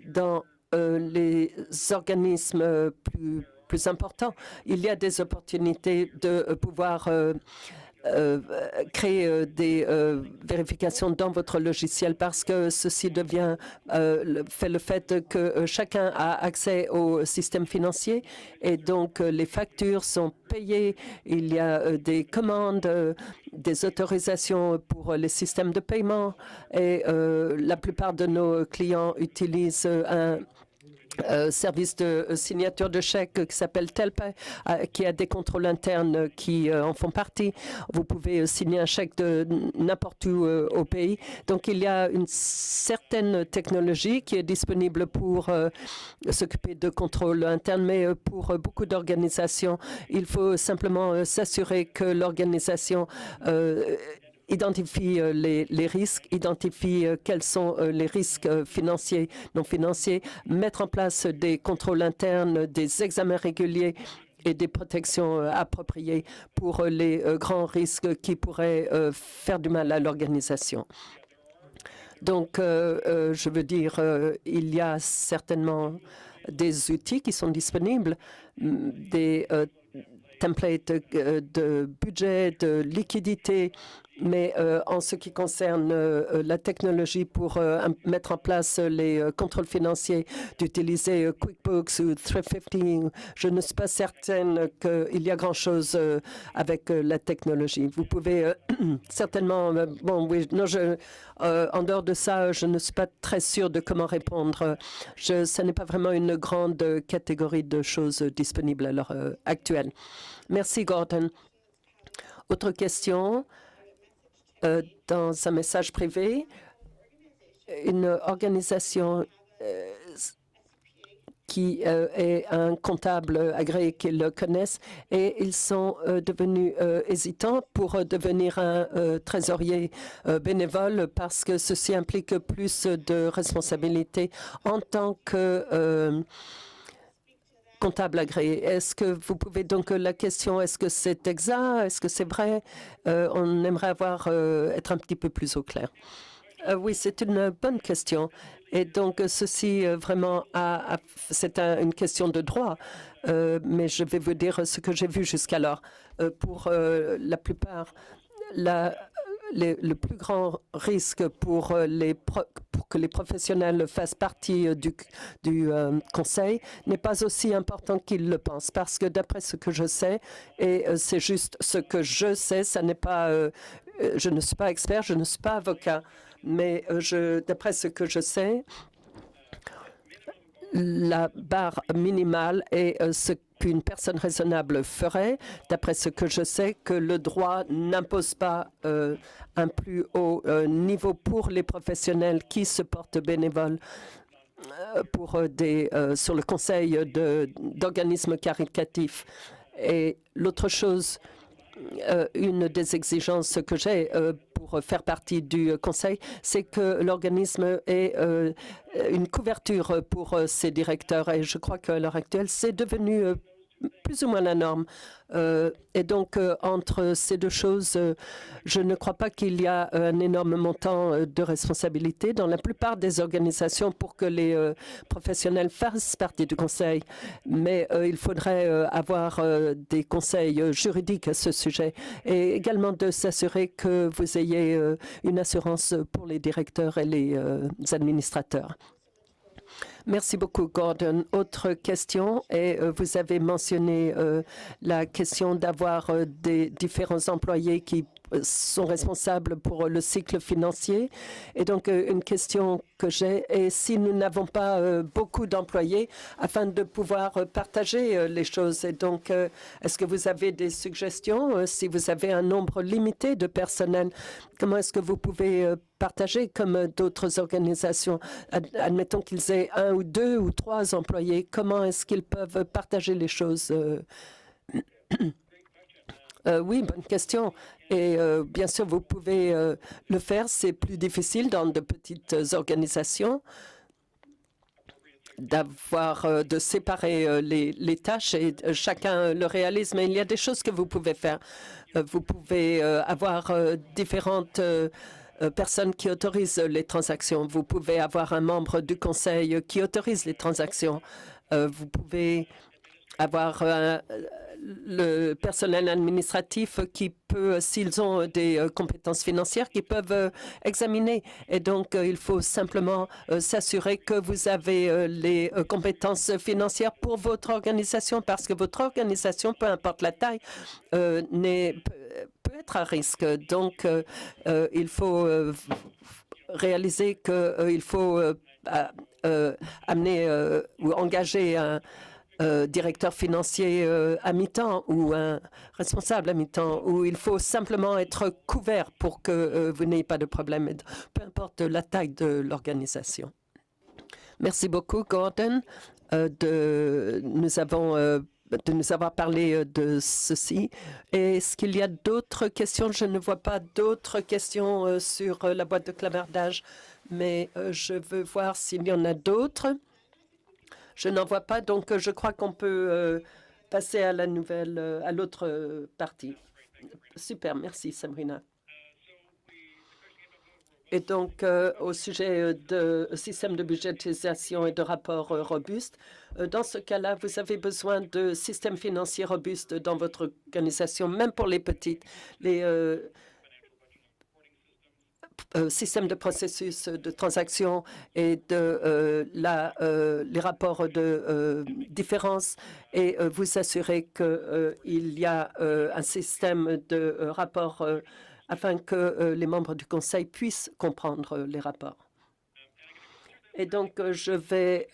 dans les organismes plus importants, il y a des opportunités de pouvoir créer des vérifications dans votre logiciel parce que ceci devient le fait que chacun a accès au système financier et donc les factures sont payées. Il y a des commandes, des autorisations pour les systèmes de paiement et la plupart de nos clients utilisent un service de signature de chèque qui s'appelle Telpay, qui a des contrôles internes qui en font partie. Vous pouvez signer un chèque de n'importe où au pays. Donc, il y a une certaine technologie qui est disponible pour s'occuper de contrôles internes, mais pour beaucoup d'organisations, il faut simplement s'assurer que l'organisation identifie les risques, identifie quels sont les risques financiers, non financiers, mettre en place des contrôles internes, des examens réguliers et des protections appropriées pour les grands risques qui pourraient faire du mal à l'organisation. Donc, je veux dire, il y a certainement des outils qui sont disponibles, des templates de budget, de liquidité, mais en ce qui concerne la technologie pour mettre en place les contrôles financiers, d'utiliser QuickBooks ou 350, je ne suis pas certaine qu'il y a grand-chose avec la technologie. Vous pouvez certainement... bon, oui, non, en dehors de ça, je ne suis pas très sûre de comment répondre. Ce n'est pas vraiment une grande catégorie de choses disponibles à l'heure actuelle. Merci, Gordon. Autre question? Dans un message privé, une organisation qui est un comptable agréé qu'ils le connaissent et ils sont devenus hésitants pour devenir un trésorier bénévole parce que ceci implique plus de responsabilités en tant que comptable agréé. Est-ce que vous pouvez donc la question, est-ce que c'est exact, est-ce que c'est vrai? On aimerait être un petit peu plus au clair. Oui, c'est une bonne question. Et donc, ceci vraiment, c'est une question de droit. Mais je vais vous dire ce que j'ai vu jusqu'alors. Pour la plupart, le plus grand risque pour que les professionnels fassent partie du conseil n'est pas aussi important qu'ils le pensent. Parce que d'après ce que je sais, et c'est juste ce que je sais, ça n'est pas... je ne suis pas expert, je ne suis pas avocat, mais d'après ce que je sais, la barre minimale est ce qu'une personne raisonnable ferait. D'après ce que je sais, que le droit n'impose pas un plus haut niveau pour les professionnels qui se portent bénévoles sur le conseil d'organismes caritatifs. Et l'autre chose, une des exigences que j'ai pour faire partie du conseil, c'est que l'organisme ait une couverture pour ses directeurs. Et je crois qu'à l'heure actuelle, c'est devenu plus ou moins la norme. Et donc, entre ces deux choses, je ne crois pas qu'il y a un énorme montant de responsabilité dans la plupart des organisations pour que les professionnels fassent partie du conseil. Mais il faudrait avoir des conseils juridiques à ce sujet et également de s'assurer que vous ayez une assurance pour les directeurs et les administrateurs. Merci beaucoup, Gordon. Autre question, et vous avez mentionné la question d'avoir des différents employés qui sont responsables pour le cycle financier. Et donc, une question que j'ai est si nous n'avons pas beaucoup d'employés afin de pouvoir partager les choses. Et donc, est-ce que vous avez des suggestions? Si vous avez un nombre limité de personnel, comment est-ce que vous pouvez partager comme d'autres organisations? Admettons qu'ils aient 1 ou 2 ou 3 employés. Comment est-ce qu'ils peuvent partager les choses? Oui, bonne question. Et bien sûr, vous pouvez le faire. C'est plus difficile dans de petites organisations de séparer les tâches et chacun le réalise. Mais il y a des choses que vous pouvez faire. Vous pouvez avoir différentes personnes qui autorisent les transactions. Vous pouvez avoir un membre du conseil qui autorise les transactions. Vous pouvez avoir le personnel administratif qui peut, s'ils ont des compétences financières, qui peuvent examiner. Et donc, il faut simplement s'assurer que vous avez les compétences financières pour votre organisation, parce que votre organisation, peu importe la taille, peut être à risque. Donc, il faut réaliser qu'il faut amener ou engager un directeur financier à mi-temps ou un responsable à mi-temps, où il faut simplement être couvert pour que vous n'ayez pas de problème, peu importe la taille de l'organisation. Merci beaucoup, Gordon, de nous avoir parlé de ceci. Est-ce qu'il y a d'autres questions? Je ne vois pas d'autres questions sur la boîte de clavardage, mais je veux voir s'il y en a d'autres. Je n'en vois pas, donc je crois qu'on peut passer à à l'autre partie. Super, merci Sabrina. Et donc, au sujet de système de budgétisation et de rapports robustes, dans ce cas-là, vous avez besoin de systèmes financiers robustes dans votre organisation, même pour les petites. Les système de processus de transaction et les rapports de différence et vous assurer qu'il y a un système de rapport afin que les membres du Conseil puissent comprendre les rapports. Et donc, je vais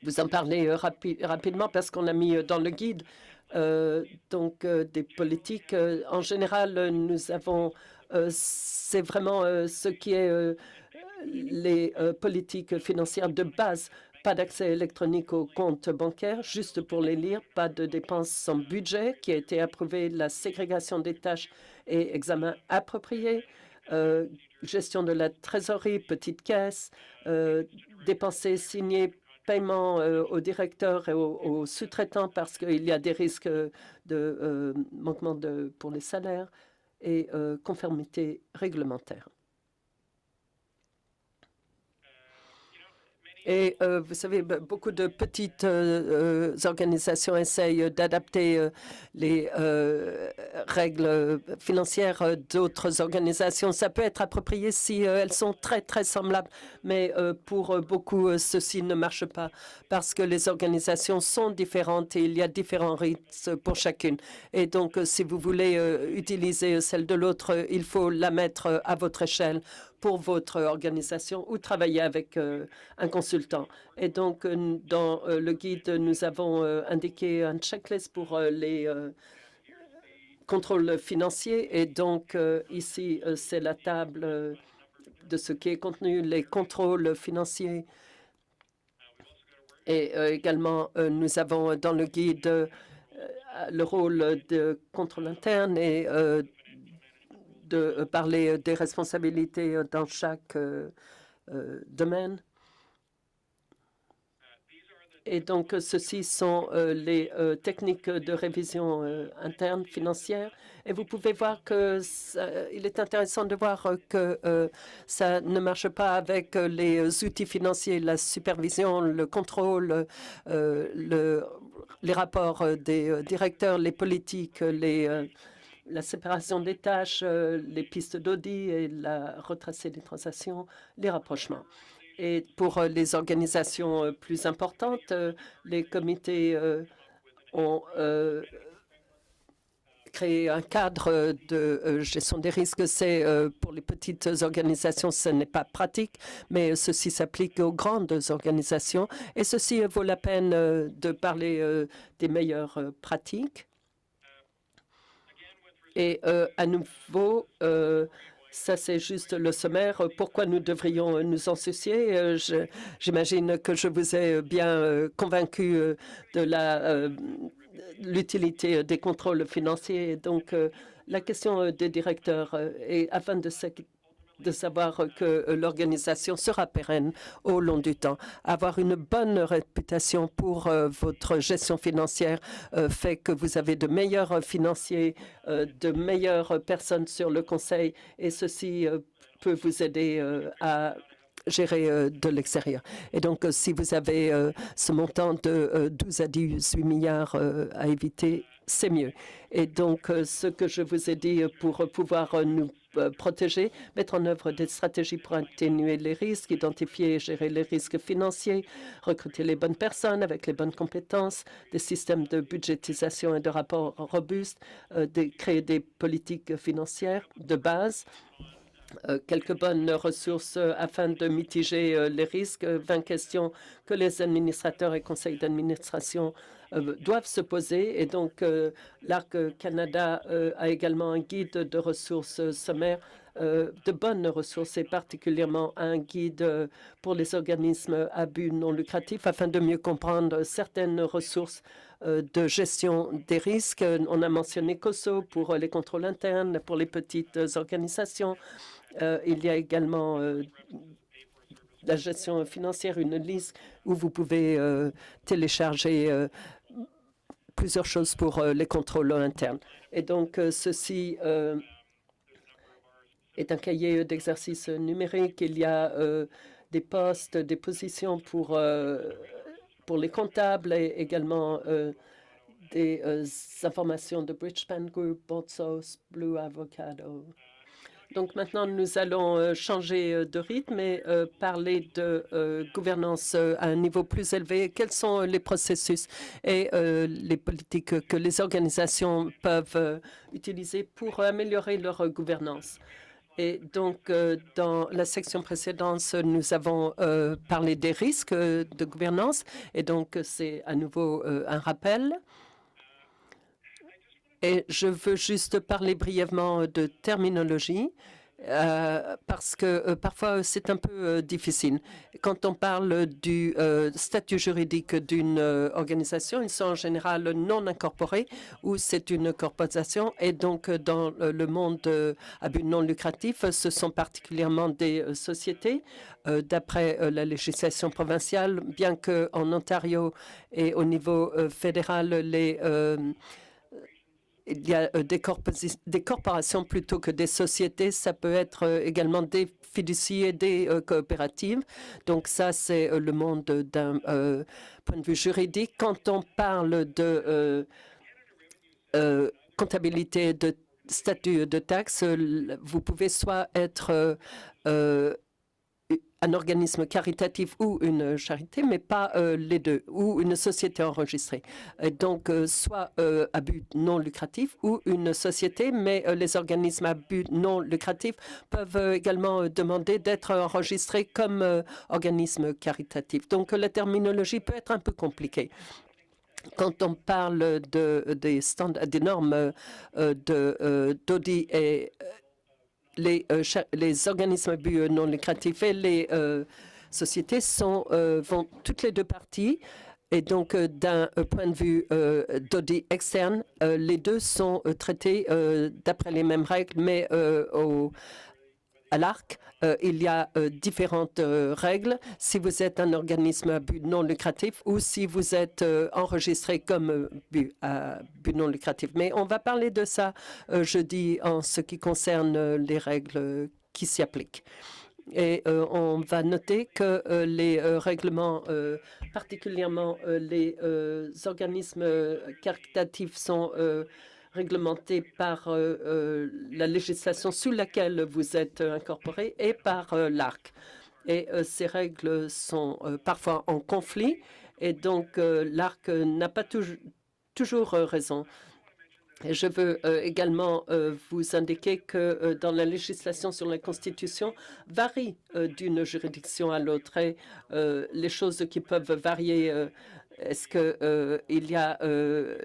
vous en parler rapidement parce qu'on a mis dans le guide des politiques. En général, nous avons c'est vraiment ce qui est les politiques financières de base. Pas d'accès électronique aux comptes bancaires, juste pour les lire. Pas de dépenses sans budget qui a été approuvé. La ségrégation des tâches et examen approprié. Gestion de la trésorerie, petite caisse. Dépenser, signer, paiement aux directeurs et aux sous-traitants parce qu'il y a des risques de manquement pour les salaires et conformité réglementaire. Et vous savez, beaucoup de petites organisations essayent d'adapter les règles financières d'autres organisations. Ça peut être approprié si elles sont très, très semblables, mais pour beaucoup, ceci ne marche pas parce que les organisations sont différentes et il y a différents rites pour chacune. Et donc, si vous voulez utiliser celle de l'autre, il faut la mettre à votre échelle pour votre organisation ou travailler avec un consultant. Et donc, dans le guide, nous avons indiqué un checklist pour les contrôles financiers. Et donc, ici, c'est la table de ce qui est contenu, les contrôles financiers. Et également, nous avons dans le guide le rôle de contrôle interne et de parler des responsabilités dans chaque domaine. Et donc, ceci sont les techniques de révision interne financière. Et vous pouvez voir il est intéressant de voir que ça ne marche pas avec les outils financiers, la supervision, le contrôle, les rapports des directeurs, les politiques, la séparation des tâches, les pistes d'audit et la retracée des transactions, les rapprochements. Et pour les organisations plus importantes, les comités ont créé un cadre de gestion des risques. C'est pour les petites organisations, ce n'est pas pratique, mais ceci s'applique aux grandes organisations. Et ceci vaut la peine de parler des meilleures pratiques. Et à nouveau, ça c'est juste le sommaire. Pourquoi nous devrions nous en soucier? J'imagine que je vous ai bien convaincu l'utilité des contrôles financiers. Donc, la question des directeurs est afin de savoir que l'organisation sera pérenne au long du temps. Avoir une bonne réputation pour votre gestion financière fait que vous avez de meilleurs financiers, de meilleures personnes sur le conseil, et ceci peut vous aider à gérer de l'extérieur. Et donc, si vous avez ce montant de 12 à 18 milliards à éviter, c'est mieux. Et donc, ce que je vous ai dit pour pouvoir nous protéger, mettre en œuvre des stratégies pour atténuer les risques, identifier et gérer les risques financiers, recruter les bonnes personnes avec les bonnes compétences, des systèmes de budgétisation et de rapports robustes, créer des politiques financières de base, quelques bonnes ressources afin de mitiger les risques, 20 questions que les administrateurs et conseils d'administration doivent se poser. Et donc, l'ARC Canada a également un guide de ressources sommaires, de bonnes ressources, et particulièrement un guide pour les organismes à but non lucratif afin de mieux comprendre certaines ressources de gestion des risques. On a mentionné COSO pour les contrôles internes, pour les petites organisations. Il y a également la gestion financière, une liste où vous pouvez télécharger plusieurs choses pour les contrôles internes. Et donc, ceci est un cahier d'exercice numérique. Il y a des postes, des positions pour les comptables, et également des informations de Bridgespan Group, Botsos, Blue Avocado. Donc maintenant, nous allons changer de rythme et parler de gouvernance à un niveau plus élevé. Quels sont les processus et les politiques que les organisations peuvent utiliser pour améliorer leur gouvernance? Et donc, dans la section précédente, nous avons parlé des risques de gouvernance. Et donc, c'est à nouveau un rappel. Et je veux juste parler brièvement de terminologie parce que parfois c'est un peu difficile. Quand on parle du statut juridique d'une organisation, ils sont en général non incorporés ou c'est une corporation. Et donc dans le monde à but non lucratif, ce sont particulièrement des sociétés d'après la législation provinciale, bien qu'en Ontario et au niveau fédéral, il y a des corporations plutôt que des sociétés. Ça peut être également des fiducies, des coopératives. Donc ça, c'est le monde d'un point de vue juridique. Quand on parle de comptabilité de statut de taxe, vous pouvez soit être un organisme caritatif ou une charité, mais pas les deux, ou une société enregistrée. Donc, soit à but non lucratif ou une société, mais les organismes à but non lucratif peuvent également demander d'être enregistrés comme organisme caritatif. Donc, la terminologie peut être un peu compliquée. Quand on parle des normes d'AUDI et les organismes à but non lucratif et les sociétés vont toutes les deux parties. Et donc, d'un point de vue d'audit externe, les deux sont traités d'après les mêmes règles, mais à l'ARC, il y a différentes règles si vous êtes un organisme à but non lucratif ou si vous êtes enregistré comme à but non lucratif. Mais on va parler de ça jeudi en ce qui concerne les règles qui s'y appliquent. Et on va noter que les règlements, particulièrement les organismes caritatifs, sont réglementés par la législation sous laquelle vous êtes incorporé et par l'ARC. Et ces règles sont parfois en conflit, et donc l'ARC n'a pas toujours raison. Et je veux également vous indiquer que dans la législation sur la Constitution varie d'une juridiction à l'autre. Et les choses qui peuvent varier, est-ce qu'il y a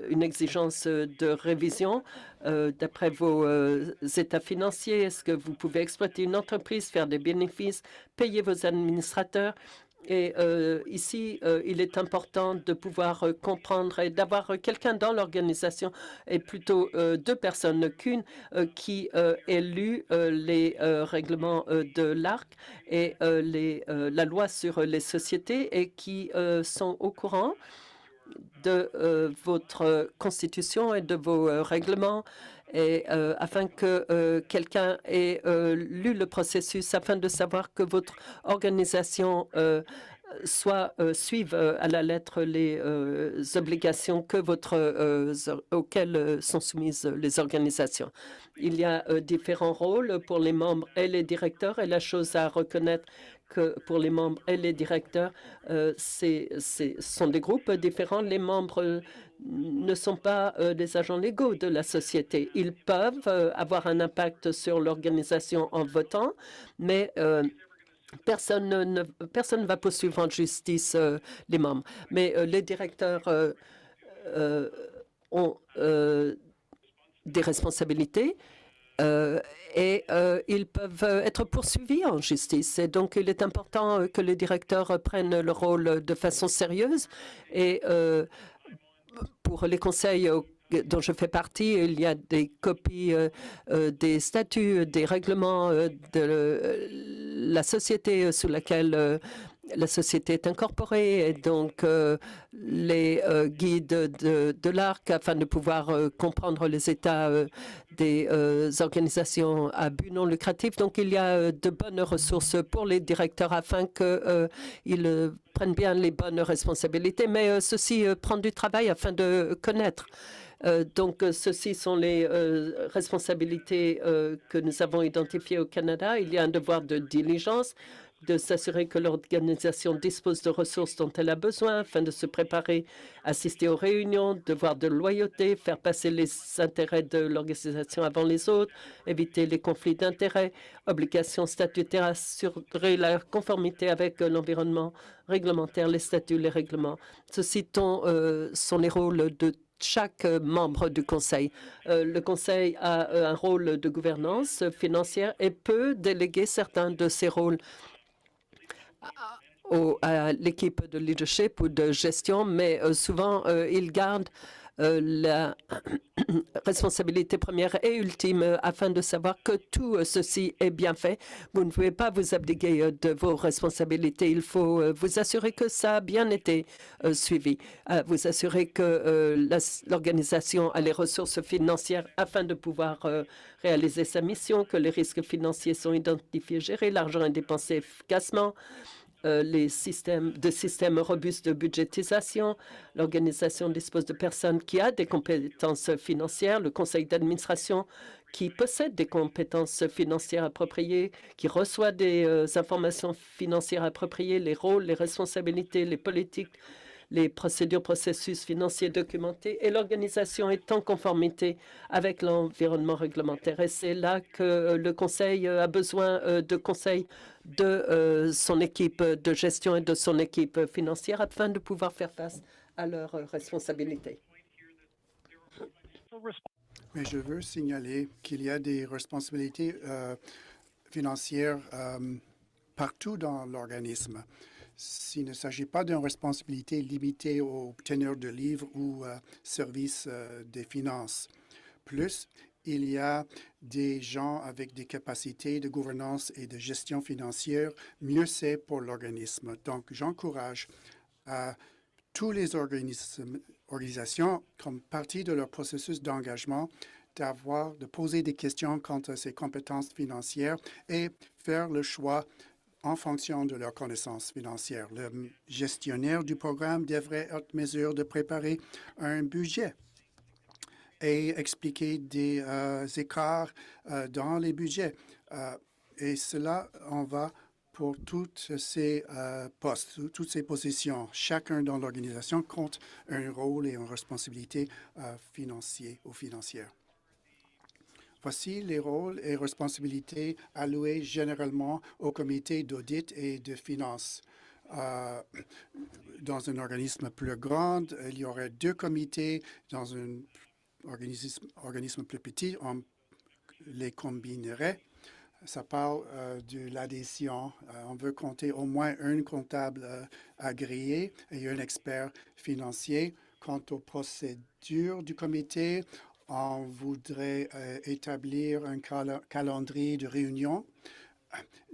une exigence de révision d'après vos états financiers? Est-ce que vous pouvez exploiter une entreprise, faire des bénéfices, payer vos administrateurs? Et ici, il est important de pouvoir comprendre et d'avoir quelqu'un dans l'organisation, et plutôt deux personnes qu'une, qui ait lu les règlements de l'ARC et la loi sur les sociétés et qui sont au courant de votre constitution et de vos règlements, et afin que quelqu'un ait lu le processus, afin de savoir que votre organisation suive à la lettre les obligations auxquelles sont soumises les organisations. Il y a différents rôles pour les membres et les directeurs, et la chose à reconnaître que pour les membres et les directeurs, sont des groupes différents. Les membres ne sont pas des agents légaux de la société. Ils peuvent avoir un impact sur l'organisation en votant, mais personne ne va poursuivre en justice les membres. Mais les directeurs ont des responsabilités et ils peuvent être poursuivis en justice. Et donc, il est important que les directeurs prennent le rôle de façon sérieuse. Et pour les conseils dont je fais partie, il y a des copies des statuts, des règlements de la société sous laquelle la société est incorporée, et donc les guides de l'ARC, afin de pouvoir comprendre les états des organisations à but non lucratif. Donc, il y a de bonnes ressources pour les directeurs afin qu'ils prennent bien les bonnes responsabilités, mais ceci prend du travail afin de connaître. Donc, ceci sont les responsabilités que nous avons identifiées au Canada. Il y a un devoir de diligence, de s'assurer que l'organisation dispose de ressources dont elle a besoin afin de se préparer, assister aux réunions, devoir de loyauté, faire passer les intérêts de l'organisation avant les autres, éviter les conflits d'intérêts, obligations statutaires, assurer la conformité avec l'environnement réglementaire, les statuts, les règlements. Ceci sont les rôles de chaque membre du Conseil. Le Conseil a un rôle de gouvernance financière et peut déléguer certains de ses rôles à l'équipe de leadership ou de gestion, mais souvent, il garde la responsabilité première et ultime afin de savoir que tout ceci est bien fait. Vous ne pouvez pas vous abdiquer de vos responsabilités. Il faut vous assurer que ça a bien été suivi, vous assurer que l'organisation a les ressources financières afin de pouvoir réaliser sa mission, que les risques financiers sont identifiés, gérés, l'argent est dépensé efficacement, les systèmes robustes de budgétisation. L'organisation dispose de personnes qui ont des compétences financières, le conseil d'administration qui possède des compétences financières appropriées, qui reçoit des informations financières appropriées, les rôles, les responsabilités, les politiques, les procédures, processus financiers documentés, et l'organisation est en conformité avec l'environnement réglementaire. Et c'est là que le Conseil a besoin de conseils de son équipe de gestion et de son équipe financière afin de pouvoir faire face à leurs responsabilités. Mais je veux signaler qu'il y a des responsabilités financières partout dans l'organisme. S'il ne s'agit pas d'une responsabilité limitée aux teneurs de livres ou services des finances. Plus, il y a des gens avec des capacités de gouvernance et de gestion financière, mieux c'est pour l'organisme. Donc, j'encourage tous les organisations, comme partie de leur processus d'engagement, de poser des questions quant à ces compétences financières et faire le choix en fonction de leurs connaissances financières. Le gestionnaire du programme devrait être en mesure de préparer un budget et expliquer des écarts dans les budgets. Et cela en va pour toutes ces postes, toutes ces positions. Chacun dans l'organisation compte un rôle et une responsabilité financière. Voici les rôles et responsabilités alloués généralement au comité d'audit et de finances. Dans un organisme plus grand, il y aurait 2 comités. Dans un organisme plus petit, on les combinerait. Ça parle de l'adhésion. On veut compter au moins un comptable agréé et un expert financier. Quant aux procédures du comité, on voudrait établir un calendrier de réunion.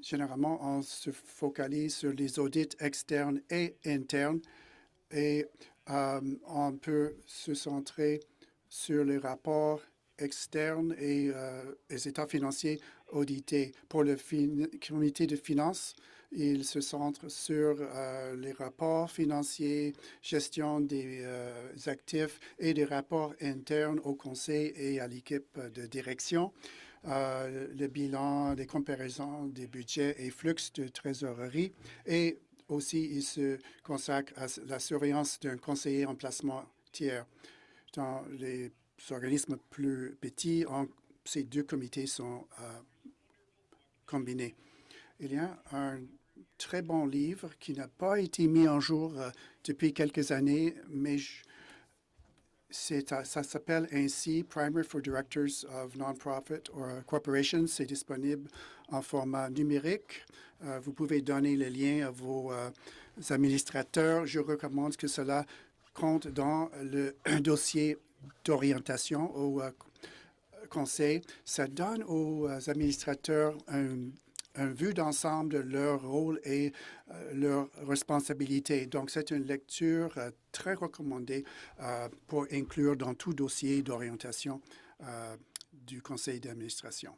Généralement, on se focalise sur les audits externes et internes et on peut se centrer sur les rapports externes et les états financiers audités. Pour le comité de finances, il se centre sur les rapports financiers, gestion des actifs et des rapports internes au conseil et à l'équipe de direction. Le bilan, les comparaisons des budgets et flux de trésorerie. Et aussi, il se consacre à la surveillance d'un conseiller en placement tiers. Dans les organismes plus petits, ces deux comités sont combinés. Il y a un très bon livre qui n'a pas été mis en jour depuis quelques années, mais ça s'appelle ainsi Primer for Directors of Non-Profit or Corporations. C'est disponible en format numérique. Vous pouvez donner le lien à vos administrateurs. Je recommande que cela compte dans le dossier d'orientation au conseil. Ça donne aux administrateurs un vue d'ensemble de leur rôle et leurs responsabilités. Donc, c'est une lecture très recommandée pour inclure dans tout dossier d'orientation du conseil d'administration.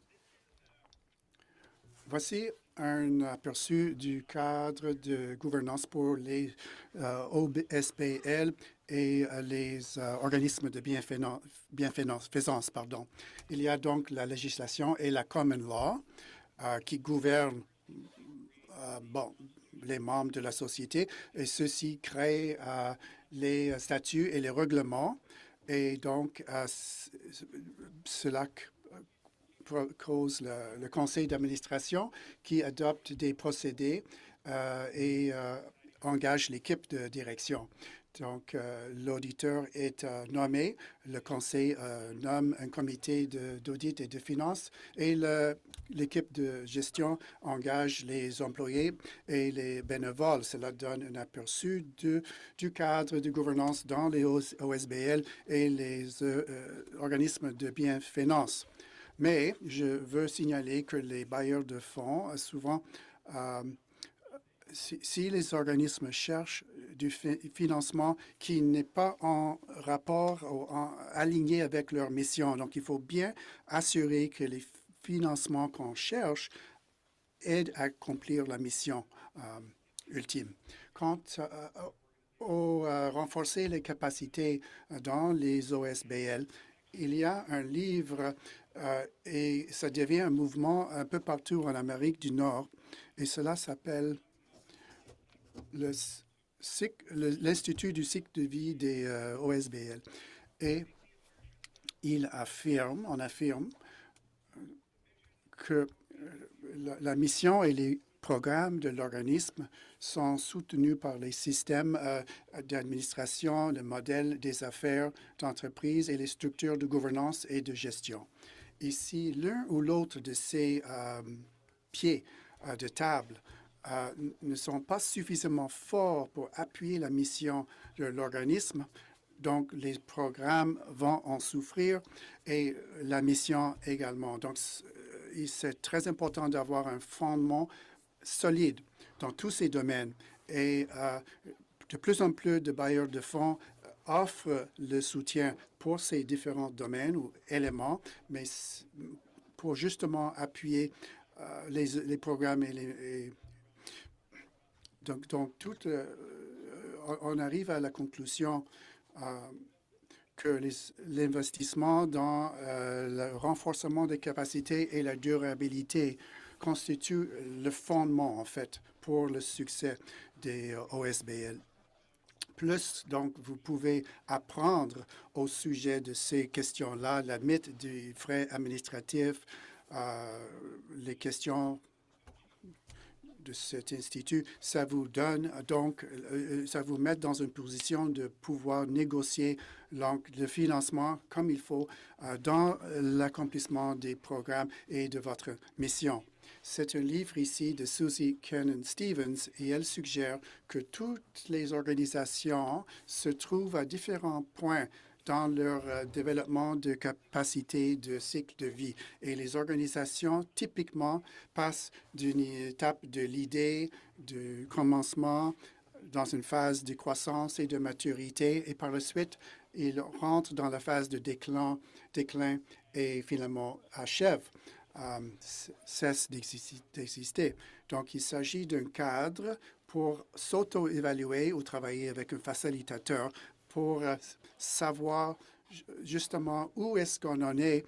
Voici un aperçu du cadre de gouvernance pour les OSBL et les organismes de bienfaisance. Il y a donc la législation et la common law qui gouvernent les membres de la société, et ceci crée les statuts et les règlements. Et donc, cela cause le conseil d'administration qui adopte des procédés et engage l'équipe de direction. Donc, l'auditeur est nommé, le conseil nomme un comité d'audit et de finances et l'équipe de gestion engage les employés et les bénévoles. Cela donne un aperçu du cadre de gouvernance dans les OSBL et les organismes de bienfaisance. Mais je veux signaler que les bailleurs de fonds, souvent, si les organismes cherchent du financement qui n'est pas en rapport ou aligné avec leur mission, donc il faut bien assurer que les financements qu'on cherche aident à accomplir la mission ultime. Quant au renforcer les capacités dans les OSBL, il y a un livre et ça devient un mouvement un peu partout en Amérique du Nord, et cela s'appelle l'Institut du cycle de vie des OSBL. Et on affirme que la mission et les programmes de l'organisme sont soutenus par les systèmes d'administration, le modèle des affaires d'entreprise et les structures de gouvernance et de gestion. Et si l'un ou l'autre de ces pieds de table ne sont pas suffisamment forts pour appuyer la mission de l'organisme, donc les programmes vont en souffrir et la mission également. Donc, c'est très important d'avoir un fondement solide dans tous ces domaines. Et de plus en plus de bailleurs de fonds offrent le soutien pour ces différents domaines ou éléments, mais pour justement appuyer les programmes et donc on arrive à la conclusion que l'investissement dans le renforcement des capacités et la durabilité constitue le fondement, en fait, pour le succès des OSBL. Plus, donc, vous pouvez apprendre au sujet de ces questions-là, la mythe des frais administratifs, les questions de cet institut, ça vous donne donc, ça vous met dans une position de pouvoir négocier le financement comme il faut dans l'accomplissement des programmes et de votre mission. C'est un livre ici de Susie Cannon-Stevens et elle suggère que toutes les organisations se trouvent à différents points dans leur développement de capacité de cycle de vie. Et les organisations, typiquement, passent d'une étape de l'idée, du commencement, dans une phase de croissance et de maturité, et par la suite, ils rentrent dans la phase de déclin et finalement achèvent, cessent d'exister. Donc, il s'agit d'un cadre pour s'auto-évaluer ou travailler avec un facilitateur pour savoir justement où est-ce qu'on en est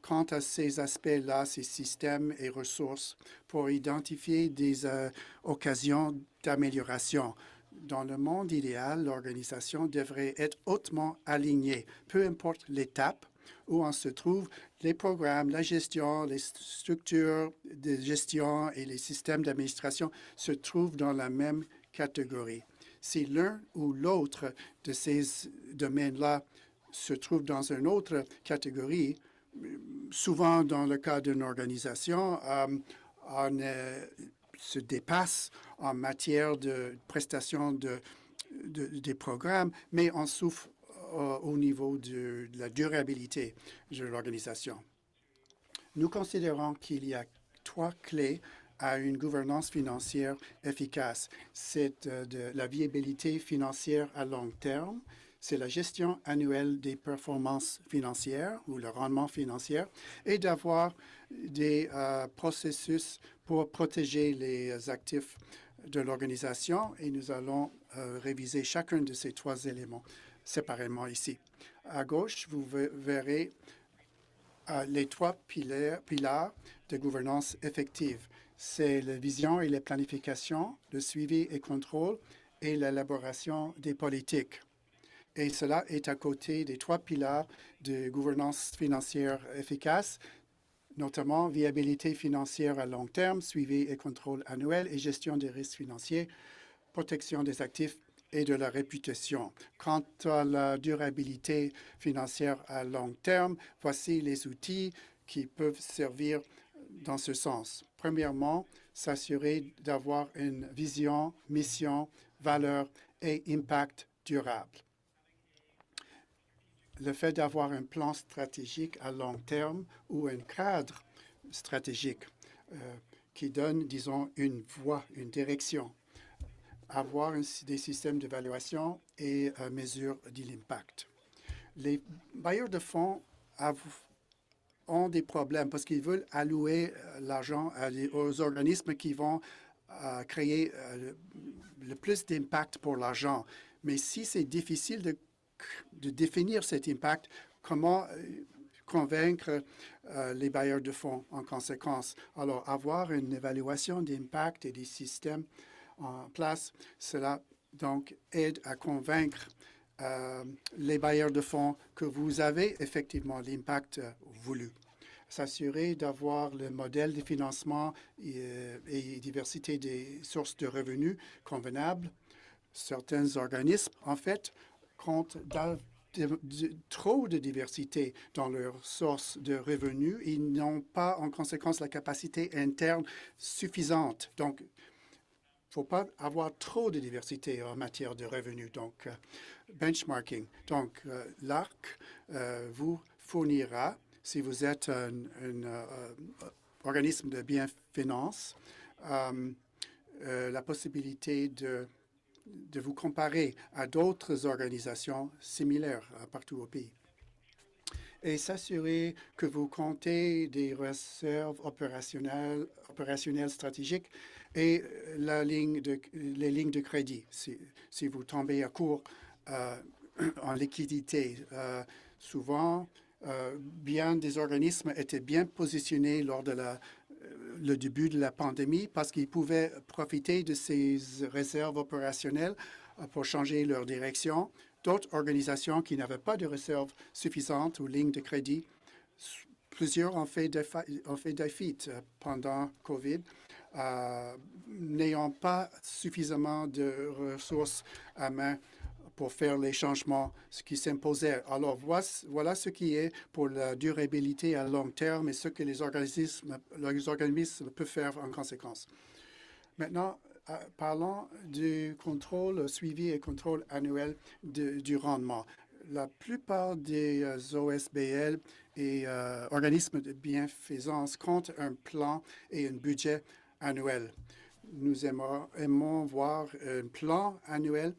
quant à ces aspects-là, ces systèmes et ressources, pour identifier des occasions d'amélioration. Dans le monde idéal, l'organisation devrait être hautement alignée, peu importe l'étape où on se trouve, les programmes, la gestion, les structures de gestion et les systèmes d'administration se trouvent dans la même catégorie. Si l'un ou l'autre de ces domaines-là se trouve dans une autre catégorie, souvent dans le cas d'une organisation, on se dépasse en matière de prestation des programmes, mais on souffre au niveau de la durabilité de l'organisation. Nous considérons qu'il y a 3 clés à une gouvernance financière efficace. C'est de la viabilité financière à long terme, c'est la gestion annuelle des performances financières ou le rendement financier et d'avoir des processus pour protéger les actifs de l'organisation. Et nous allons réviser chacun de ces 3 éléments séparément ici. À gauche, vous verrez les 3 piliers de gouvernance effective. C'est la vision et la planification, le suivi et contrôle et l'élaboration des politiques. Et cela est à côté des 3 piliers de gouvernance financière efficace, notamment viabilité financière à long terme, suivi et contrôle annuel et gestion des risques financiers, protection des actifs et de la réputation. Quant à la durabilité financière à long terme, voici les outils qui peuvent servir dans ce sens. Premièrement, s'assurer d'avoir une vision, mission, valeur et impact durable. Le fait d'avoir un plan stratégique à long terme ou un cadre stratégique qui donne, disons, une voie, une direction. Avoir des systèmes d'évaluation et mesure de l'impact. Les bailleurs de fonds ont des problèmes parce qu'ils veulent allouer l'argent aux organismes qui vont créer le plus d'impact pour l'argent. Mais si c'est difficile de définir cet impact, comment convaincre les bailleurs de fonds en conséquence? Alors, avoir une évaluation d'impact et des systèmes en place, cela donc aide à convaincre les bailleurs de fonds que vous avez effectivement l'impact voulu. S'assurer d'avoir le modèle de financement et diversité des sources de revenus convenables. Certains organismes, en fait, comptent trop de diversité dans leurs sources de revenus. Ils n'ont pas, en conséquence, la capacité interne suffisante. Donc, il ne faut pas avoir trop de diversité en matière de revenus. Donc, benchmarking. Donc, l'ARC vous fournira, si vous êtes un organisme de bienfinance, la possibilité de vous comparer à d'autres organisations similaires partout au pays. Et s'assurer que vous comptez des réserves opérationnelles stratégiques et les lignes de crédit. Si vous tombez à court en liquidité, souvent, bien des organismes étaient bien positionnés lors de le début de la pandémie parce qu'ils pouvaient profiter de ces réserves opérationnelles pour changer leur direction. D'autres organisations qui n'avaient pas de réserves suffisantes ou lignes de crédit, plusieurs ont fait défaillite pendant COVID, n'ayant pas suffisamment de ressources à main pour faire les changements qui s'imposaient. Alors, voilà ce qui est pour la durabilité à long terme et ce que les organismes peuvent faire en conséquence. Maintenant, parlons du contrôle, suivi et contrôle annuel du rendement. La plupart des OSBL et organismes de bienfaisance comptent un plan et un budget annuel. Nous aimons voir un plan annuel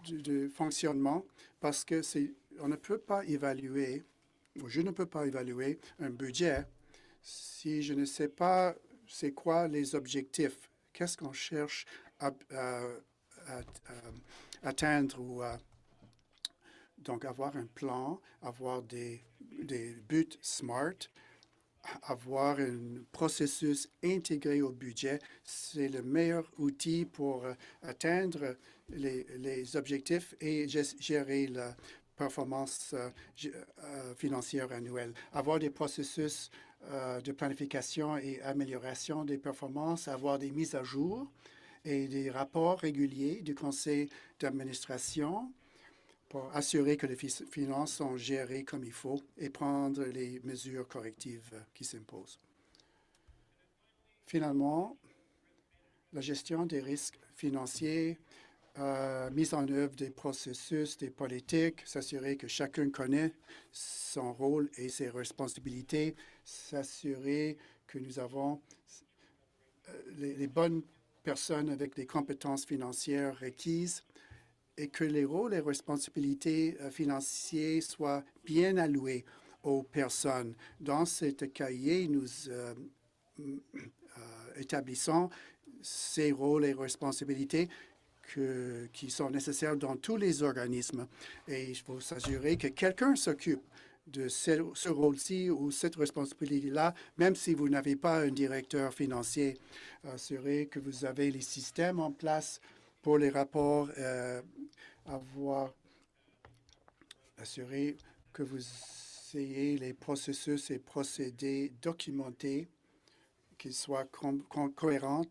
de fonctionnement parce que on ne peut pas évaluer, ou je ne peux pas évaluer un budget si je ne sais pas c'est quoi les objectifs, qu'est-ce qu'on cherche à atteindre ou donc avoir un plan, avoir des buts SMART, avoir un processus intégré au budget, c'est le meilleur outil pour atteindre les objectifs et gérer la performance financière annuelle. Avoir des processus de planification et amélioration des performances, avoir des mises à jour et des rapports réguliers du conseil d'administration pour assurer que les finances sont gérées comme il faut et prendre les mesures correctives qui s'imposent. Finalement, la gestion des risques financiers, mise en œuvre des processus, des politiques, s'assurer que chacun connaît son rôle et ses responsabilités, s'assurer que nous avons les bonnes personnes avec des compétences financières requises, et que les rôles et responsabilités financières soient bien alloués aux personnes. Dans ce cahier, nous établissons ces rôles et responsabilités qui sont nécessaires dans tous les organismes. Et il faut s'assurer que quelqu'un s'occupe de ce rôle-ci ou cette responsabilité-là, même si vous n'avez pas un directeur financier. Assurer que vous avez les systèmes en place pour les rapports, assurer que vous ayez les processus et procédés documentés, qu'ils soient cohérents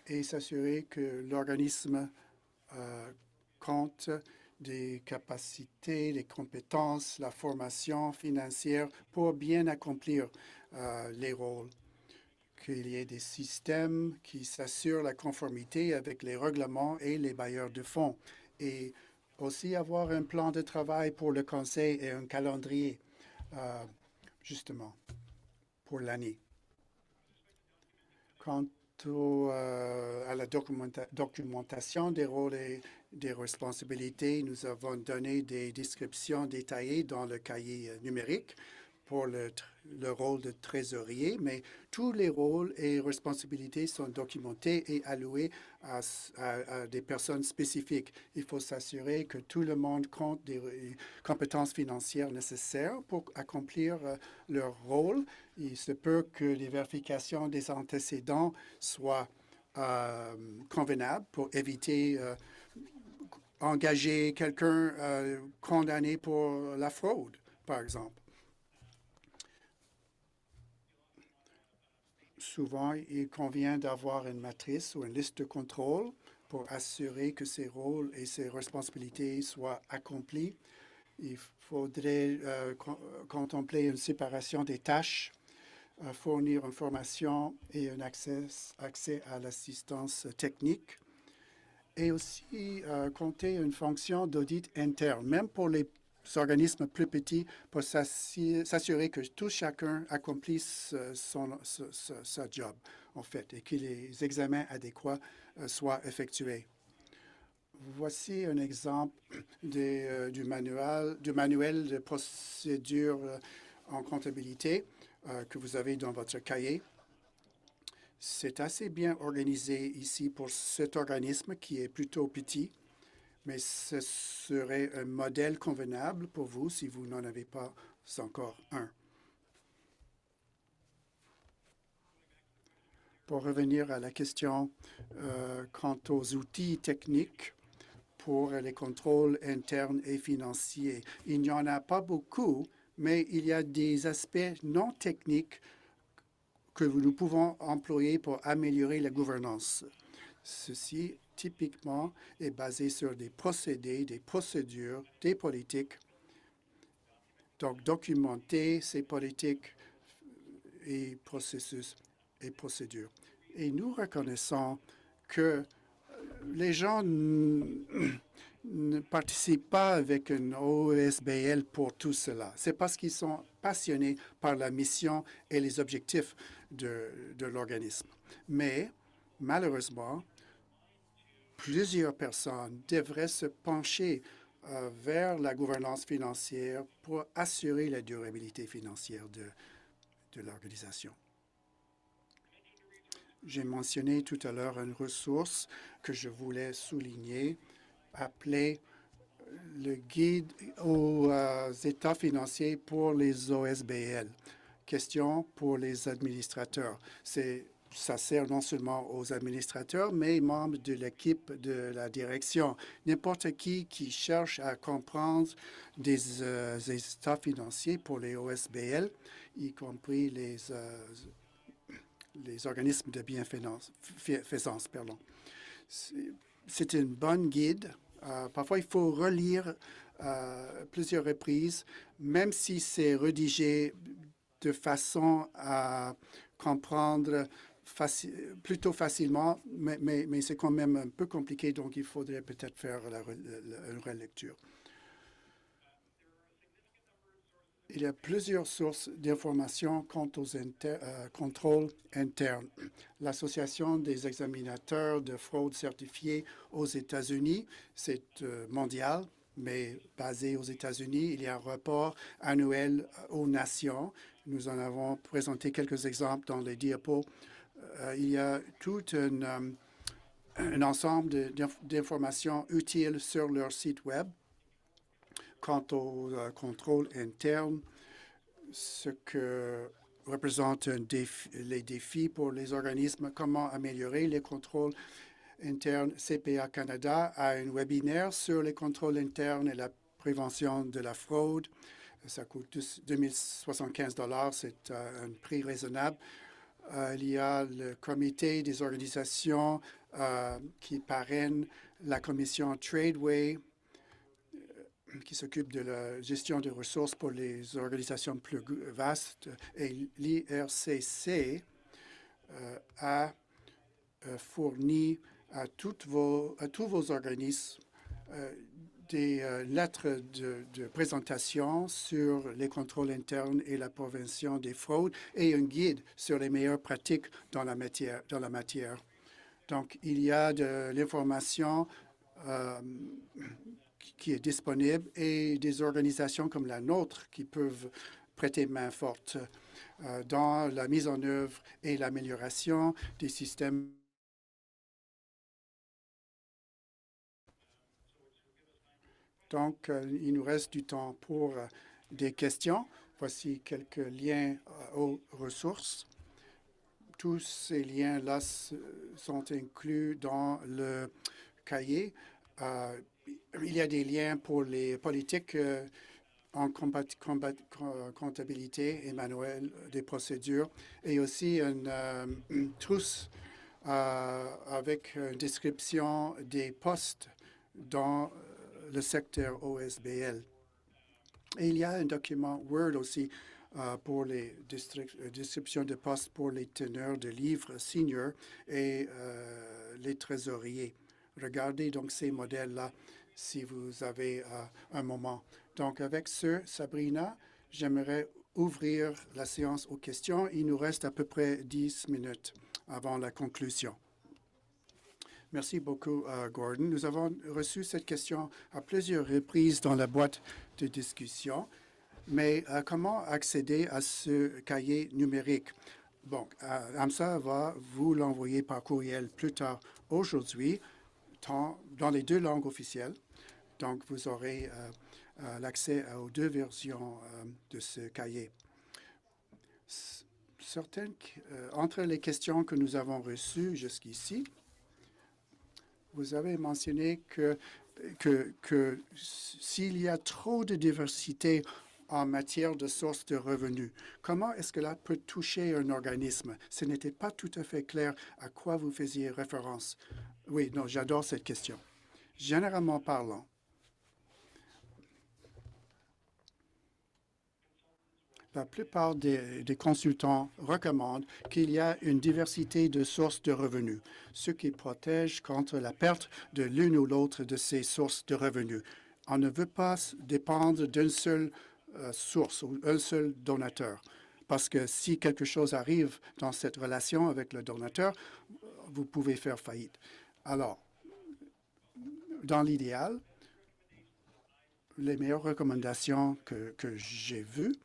et s'assurer que l'organisme compte des capacités, les compétences, la formation financière pour bien accomplir les rôles. Qu'il y ait des systèmes qui s'assurent la conformité avec les règlements et les bailleurs de fonds. Et aussi avoir un plan de travail pour le conseil et un calendrier, justement, pour l'année. Quant à la documentation des rôles et des responsabilités, nous avons donné des descriptions détaillées dans le cahier numérique pour le rôle de trésorier, mais tous les rôles et responsabilités sont documentés et alloués à des personnes spécifiques. Il faut s'assurer que tout le monde compte des compétences financières nécessaires pour accomplir leur rôle. Il se peut que les vérifications des antécédents soient convenables pour éviter engager quelqu'un condamné pour la fraude, par exemple. Souvent, il convient d'avoir une matrice ou une liste de contrôle pour assurer que ces rôles et ces responsabilités soient accomplis. Il faudrait contempler une séparation des tâches, fournir une formation et un accès à l'assistance technique, et aussi compter une fonction d'audit interne, même pour les organismes plus petits, pour s'assurer que tout chacun accomplisse sa job, en fait, et que les examens adéquats soient effectués. Voici un exemple du manuel de procédure en comptabilité que vous avez dans votre cahier. C'est assez bien organisé ici pour cet organisme qui est plutôt petit, mais ce serait un modèle convenable pour vous si vous n'en avez pas encore un. Pour revenir à la question quant aux outils techniques pour les contrôles internes et financiers, il n'y en a pas beaucoup, mais il y a des aspects non techniques que nous pouvons employer pour améliorer la gouvernance. Ceci typiquement est basé sur des procédés, des procédures, des politiques. Donc, documenter ces politiques et processus et procédures. Et nous reconnaissons que les gens ne participent pas avec une OSBL pour tout cela. C'est parce qu'ils sont passionnés par la mission et les objectifs de l'organisme. Mais malheureusement, plusieurs personnes devraient se pencher vers la gouvernance financière pour assurer la durabilité financière de l'organisation. J'ai mentionné tout à l'heure une ressource que je voulais souligner, appelée le guide aux états financiers pour les OSBL. Question pour les administrateurs. Ça sert non seulement aux administrateurs, mais membres de l'équipe de la direction. N'importe qui cherche à comprendre des états financiers pour les OSBL, y compris les organismes de bienfaisance. C'est une bonne guide. Parfois, il faut relire plusieurs reprises, même si c'est rédigé de façon à comprendre plutôt facilement, mais c'est quand même un peu compliqué, donc il faudrait peut-être faire une relecture. Il y a plusieurs sources d'informations quant aux contrôles internes. L'Association des examinateurs de fraude certifiés aux États-Unis, c'est mondial, mais basé aux États-Unis. Il y a un rapport annuel aux nations. Nous en avons présenté quelques exemples dans les diapos. Il y a tout un ensemble d'informations utiles sur leur site Web. Quant au contrôle interne, ce que représentent les défis pour les organismes, comment améliorer les contrôles internes. CPA Canada a un webinaire sur les contrôles internes et la prévention de la fraude. Ça coûte 2075 $. C'est un prix raisonnable. Il y a le comité des organisations qui parraine la commission Tradeway, qui s'occupe de la gestion des ressources pour les organisations plus vastes, et l'IRCC a fourni à tous vos organismes des lettres de présentation sur les contrôles internes et la prévention des fraudes et un guide sur les meilleures pratiques dans la matière. Donc, il y a de l'information qui est disponible et des organisations comme la nôtre qui peuvent prêter main forte dans la mise en œuvre et l'amélioration des systèmes. Donc, il nous reste du temps pour des questions. Voici quelques liens aux ressources. Tous ces liens-là sont inclus dans le cahier. Il y a des liens pour les politiques en comptabilité et manuel des procédures et aussi une trousse avec une description des postes dans le secteur OSBL. Et il y a un document Word aussi pour les descriptions de postes pour les teneurs de livres seniors et les trésoriers. Regardez donc ces modèles-là si vous avez un moment. Donc, avec ce, Sabrina, j'aimerais ouvrir la séance aux questions. Il nous reste à peu près 10 minutes avant la conclusion. Merci beaucoup, Gordon. Nous avons reçu cette question à plusieurs reprises dans la boîte de discussion. Mais comment accéder à ce cahier numérique? Bon, AMSA va vous l'envoyer par courriel plus tard aujourd'hui, dans les deux langues officielles. Donc, vous aurez l'accès aux deux versions de ce cahier. Entre les questions que nous avons reçues jusqu'ici, vous avez mentionné que s'il y a trop de diversité en matière de sources de revenus, comment est-ce que cela peut toucher un organisme? Ce n'était pas tout à fait clair à quoi vous faisiez référence. Oui, non, j'adore cette question. Généralement parlant, la plupart des consultants recommandent qu'il y a une diversité de sources de revenus, ce qui protège contre la perte de l'une ou l'autre de ces sources de revenus. On ne veut pas dépendre d'une seule source ou un seul donateur, parce que si quelque chose arrive dans cette relation avec le donateur, vous pouvez faire faillite. Alors, dans l'idéal, les meilleures recommandations que j'ai vues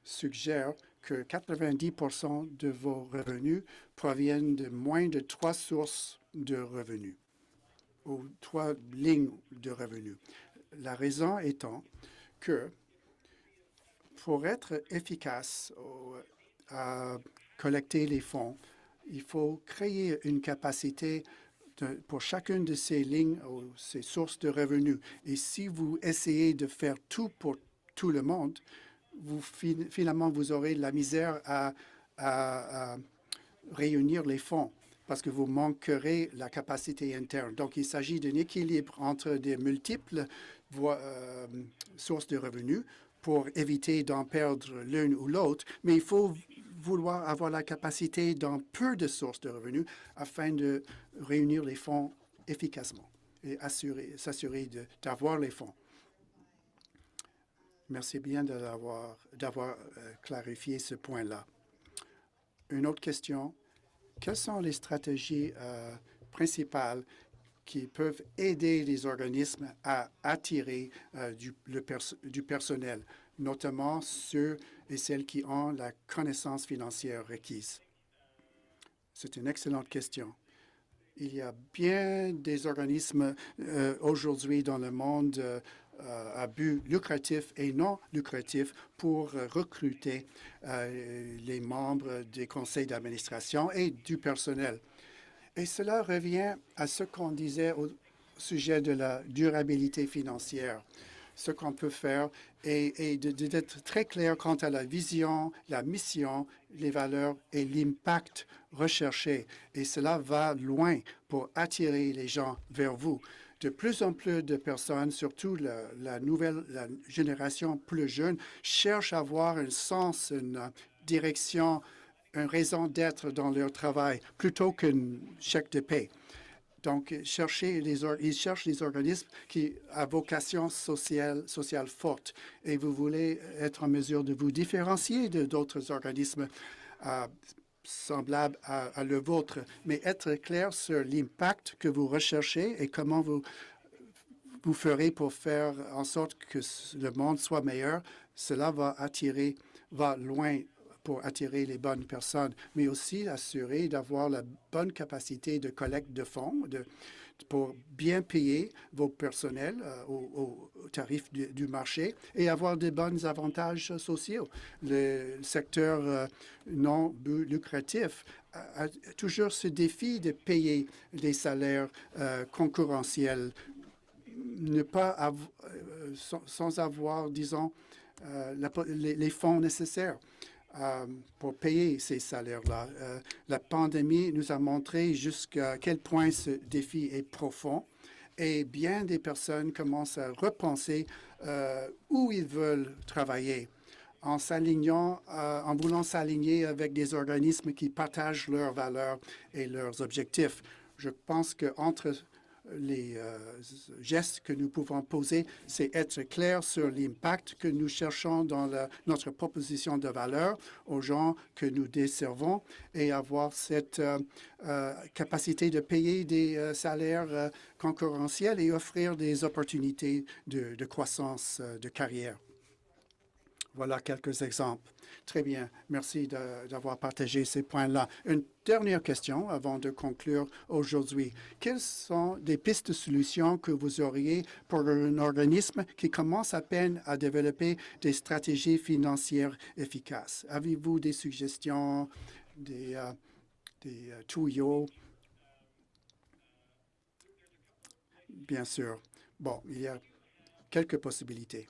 suggèrent que 90 de vos revenus proviennent de moins de 3 sources de revenus ou 3 lignes de revenus. La raison étant que pour être efficace à collecter les fonds, il faut créer une capacité pour chacune de ces lignes ou ces sources de revenus. Et si vous essayez de faire tout pour tout le monde, finalement, vous aurez de la misère à réunir les fonds parce que vous manquerez la capacité interne. Donc, il s'agit d'un équilibre entre des multiples sources de revenus pour éviter d'en perdre l'une ou l'autre, mais il faut vouloir avoir la capacité dans peu de sources de revenus afin de réunir les fonds efficacement et s'assurer d'avoir les fonds. Merci bien d'avoir clarifié ce point-là. Une autre question. Quelles sont les stratégies principales qui peuvent aider les organismes à attirer du personnel, notamment ceux et celles qui ont la connaissance financière requise? C'est une excellente question. Il y a bien des organismes aujourd'hui dans le monde à but lucratif et non lucratif pour recruter les membres des conseils d'administration et du personnel. Et cela revient à ce qu'on disait au sujet de la durabilité financière. Ce qu'on peut faire est d'être très clair quant à la vision, la mission, les valeurs et l'impact recherché. Et cela va loin pour attirer les gens vers vous. De plus en plus de personnes, surtout la génération plus jeune, cherchent à avoir un sens, une direction, une raison d'être dans leur travail, plutôt qu'un chèque de paie. Donc, ils cherchent les organismes qui ont vocation sociale forte et vous voulez être en mesure de vous différencier d'autres organismes semblables à le vôtre, mais être clair sur l'impact que vous recherchez et comment vous ferez pour faire en sorte que le monde soit meilleur. Cela va loin pour attirer les bonnes personnes, mais aussi assurer d'avoir la bonne capacité de collecte de fonds pour bien payer vos personnels au tarif du marché et avoir de bons avantages sociaux. Le secteur non lucratif a toujours ce défi de payer des salaires concurrentiels, ne pas sans avoir, disons, les fonds nécessaires pour payer ces salaires-là. La pandémie nous a montré jusqu'à quel point ce défi est profond et bien des personnes commencent à repenser où ils veulent travailler en voulant s'aligner avec des organismes qui partagent leurs valeurs et leurs objectifs. Je pense qu'entre les gestes que nous pouvons poser, c'est être clair sur l'impact que nous cherchons dans notre proposition de valeur aux gens que nous desservons et avoir cette capacité de payer des salaires concurrentiels et offrir des opportunités de croissance de carrière. Voilà quelques exemples. Très bien. Merci d'avoir partagé ces points-là. Une dernière question avant de conclure aujourd'hui. Quelles sont des pistes de solutions que vous auriez pour un organisme qui commence à peine à développer des stratégies financières efficaces? Avez-vous des suggestions, des tuyaux? Bien sûr. Bon, il y a quelques possibilités.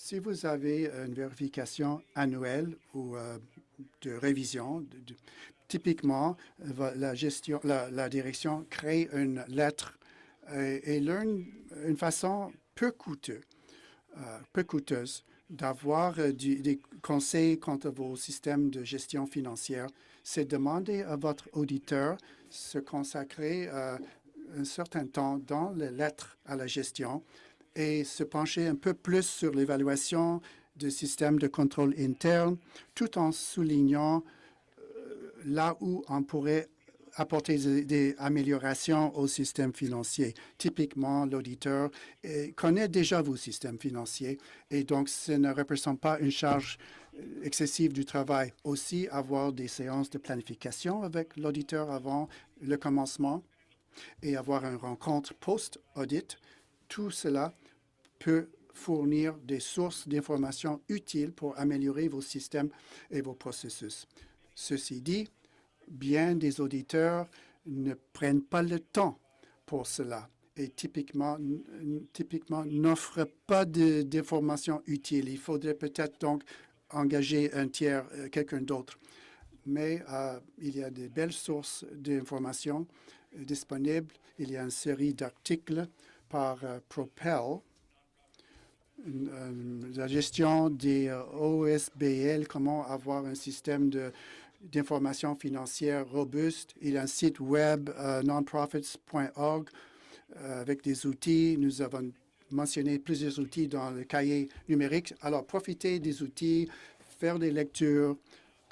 Si vous avez une vérification annuelle ou de révision, Typiquement, la direction crée une lettre et une façon peu coûteuse d'avoir des conseils quant à vos systèmes de gestion financière. C'est demander à votre auditeur de se consacrer un certain temps dans les lettres à la gestion et se pencher un peu plus sur l'évaluation des systèmes de contrôle interne, tout en soulignant là où on pourrait apporter des améliorations au système financier. Typiquement, l'auditeur connaît déjà vos systèmes financiers et donc ce ne représente pas une charge excessive du travail. Aussi, avoir des séances de planification avec l'auditeur avant le commencement et avoir une rencontre post-audit, tout cela peut fournir des sources d'informations utiles pour améliorer vos systèmes et vos processus. Ceci dit, bien des auditeurs ne prennent pas le temps pour cela et typiquement n'offrent pas d'informations utiles. Il faudrait peut-être donc engager un tiers, quelqu'un d'autre. Mais il y a de belles sources d'informations disponibles. Il y a une série d'articles par Propel, la gestion des OSBL, comment avoir un système d'information financière robuste. Il y a un site web, nonprofits.org, avec des outils. Nous avons mentionné plusieurs outils dans le cahier numérique. Alors, profitez des outils, faire des lectures,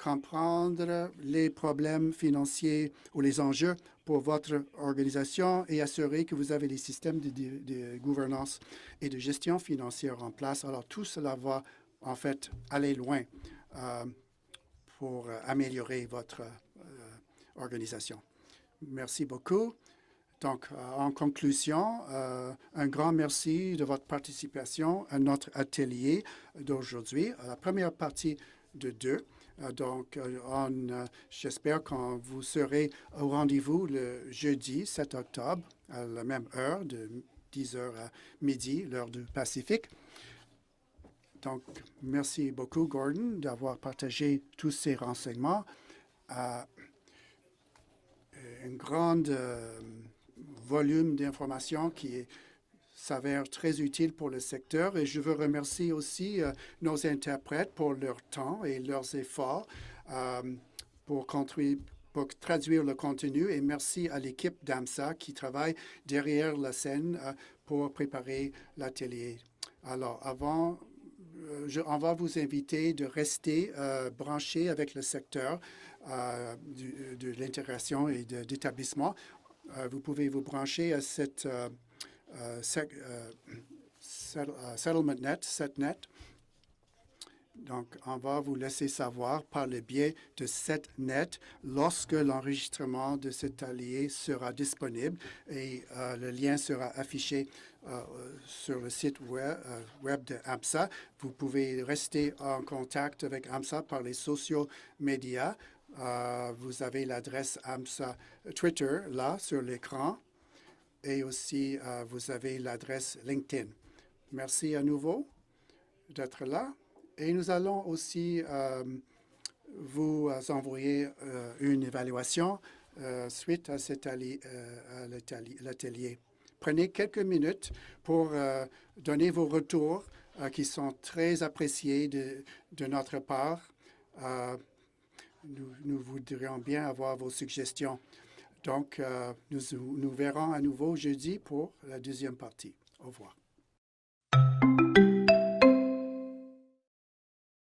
comprendre les problèmes financiers ou les enjeux pour votre organisation et assurer que vous avez les systèmes de gouvernance et de gestion financière en place. Alors, tout cela va en fait aller loin pour améliorer votre organisation. Merci beaucoup. Donc, en conclusion, un grand merci de votre participation à notre atelier d'aujourd'hui, à la première partie de 2. Donc, j'espère que vous serez au rendez-vous le jeudi 7 octobre à la même heure, de 10 heures à midi, l'heure du Pacifique. Donc, merci beaucoup, Gordon, d'avoir partagé tous ces renseignements. Un grand volume d'informations qui s'avère très utile pour le secteur. Et je veux remercier aussi nos interprètes pour leur temps et leurs efforts pour traduire le contenu. Et merci à l'équipe d'AMSA qui travaille derrière la scène pour préparer l'atelier. Alors, on va vous inviter de rester branchés avec le secteur de l'intégration et d'établissement. Vous pouvez vous brancher à cette SettlementNet, SetNet. Donc, on va vous laisser savoir par le biais de SetNet lorsque l'enregistrement de cet atelier sera disponible et le lien sera affiché sur le site web de AMSA. Vous pouvez rester en contact avec AMSA par les sociaux médias. Vous avez l'adresse AMSA Twitter là sur l'écran et aussi vous avez l'adresse LinkedIn. Merci à nouveau d'être là et nous allons aussi vous envoyer une évaluation suite à cet l'atelier. Prenez quelques minutes pour donner vos retours qui sont très appréciés de notre part. Nous voudrions bien avoir vos suggestions. Donc, nous verrons à nouveau jeudi pour la deuxième partie. Au revoir.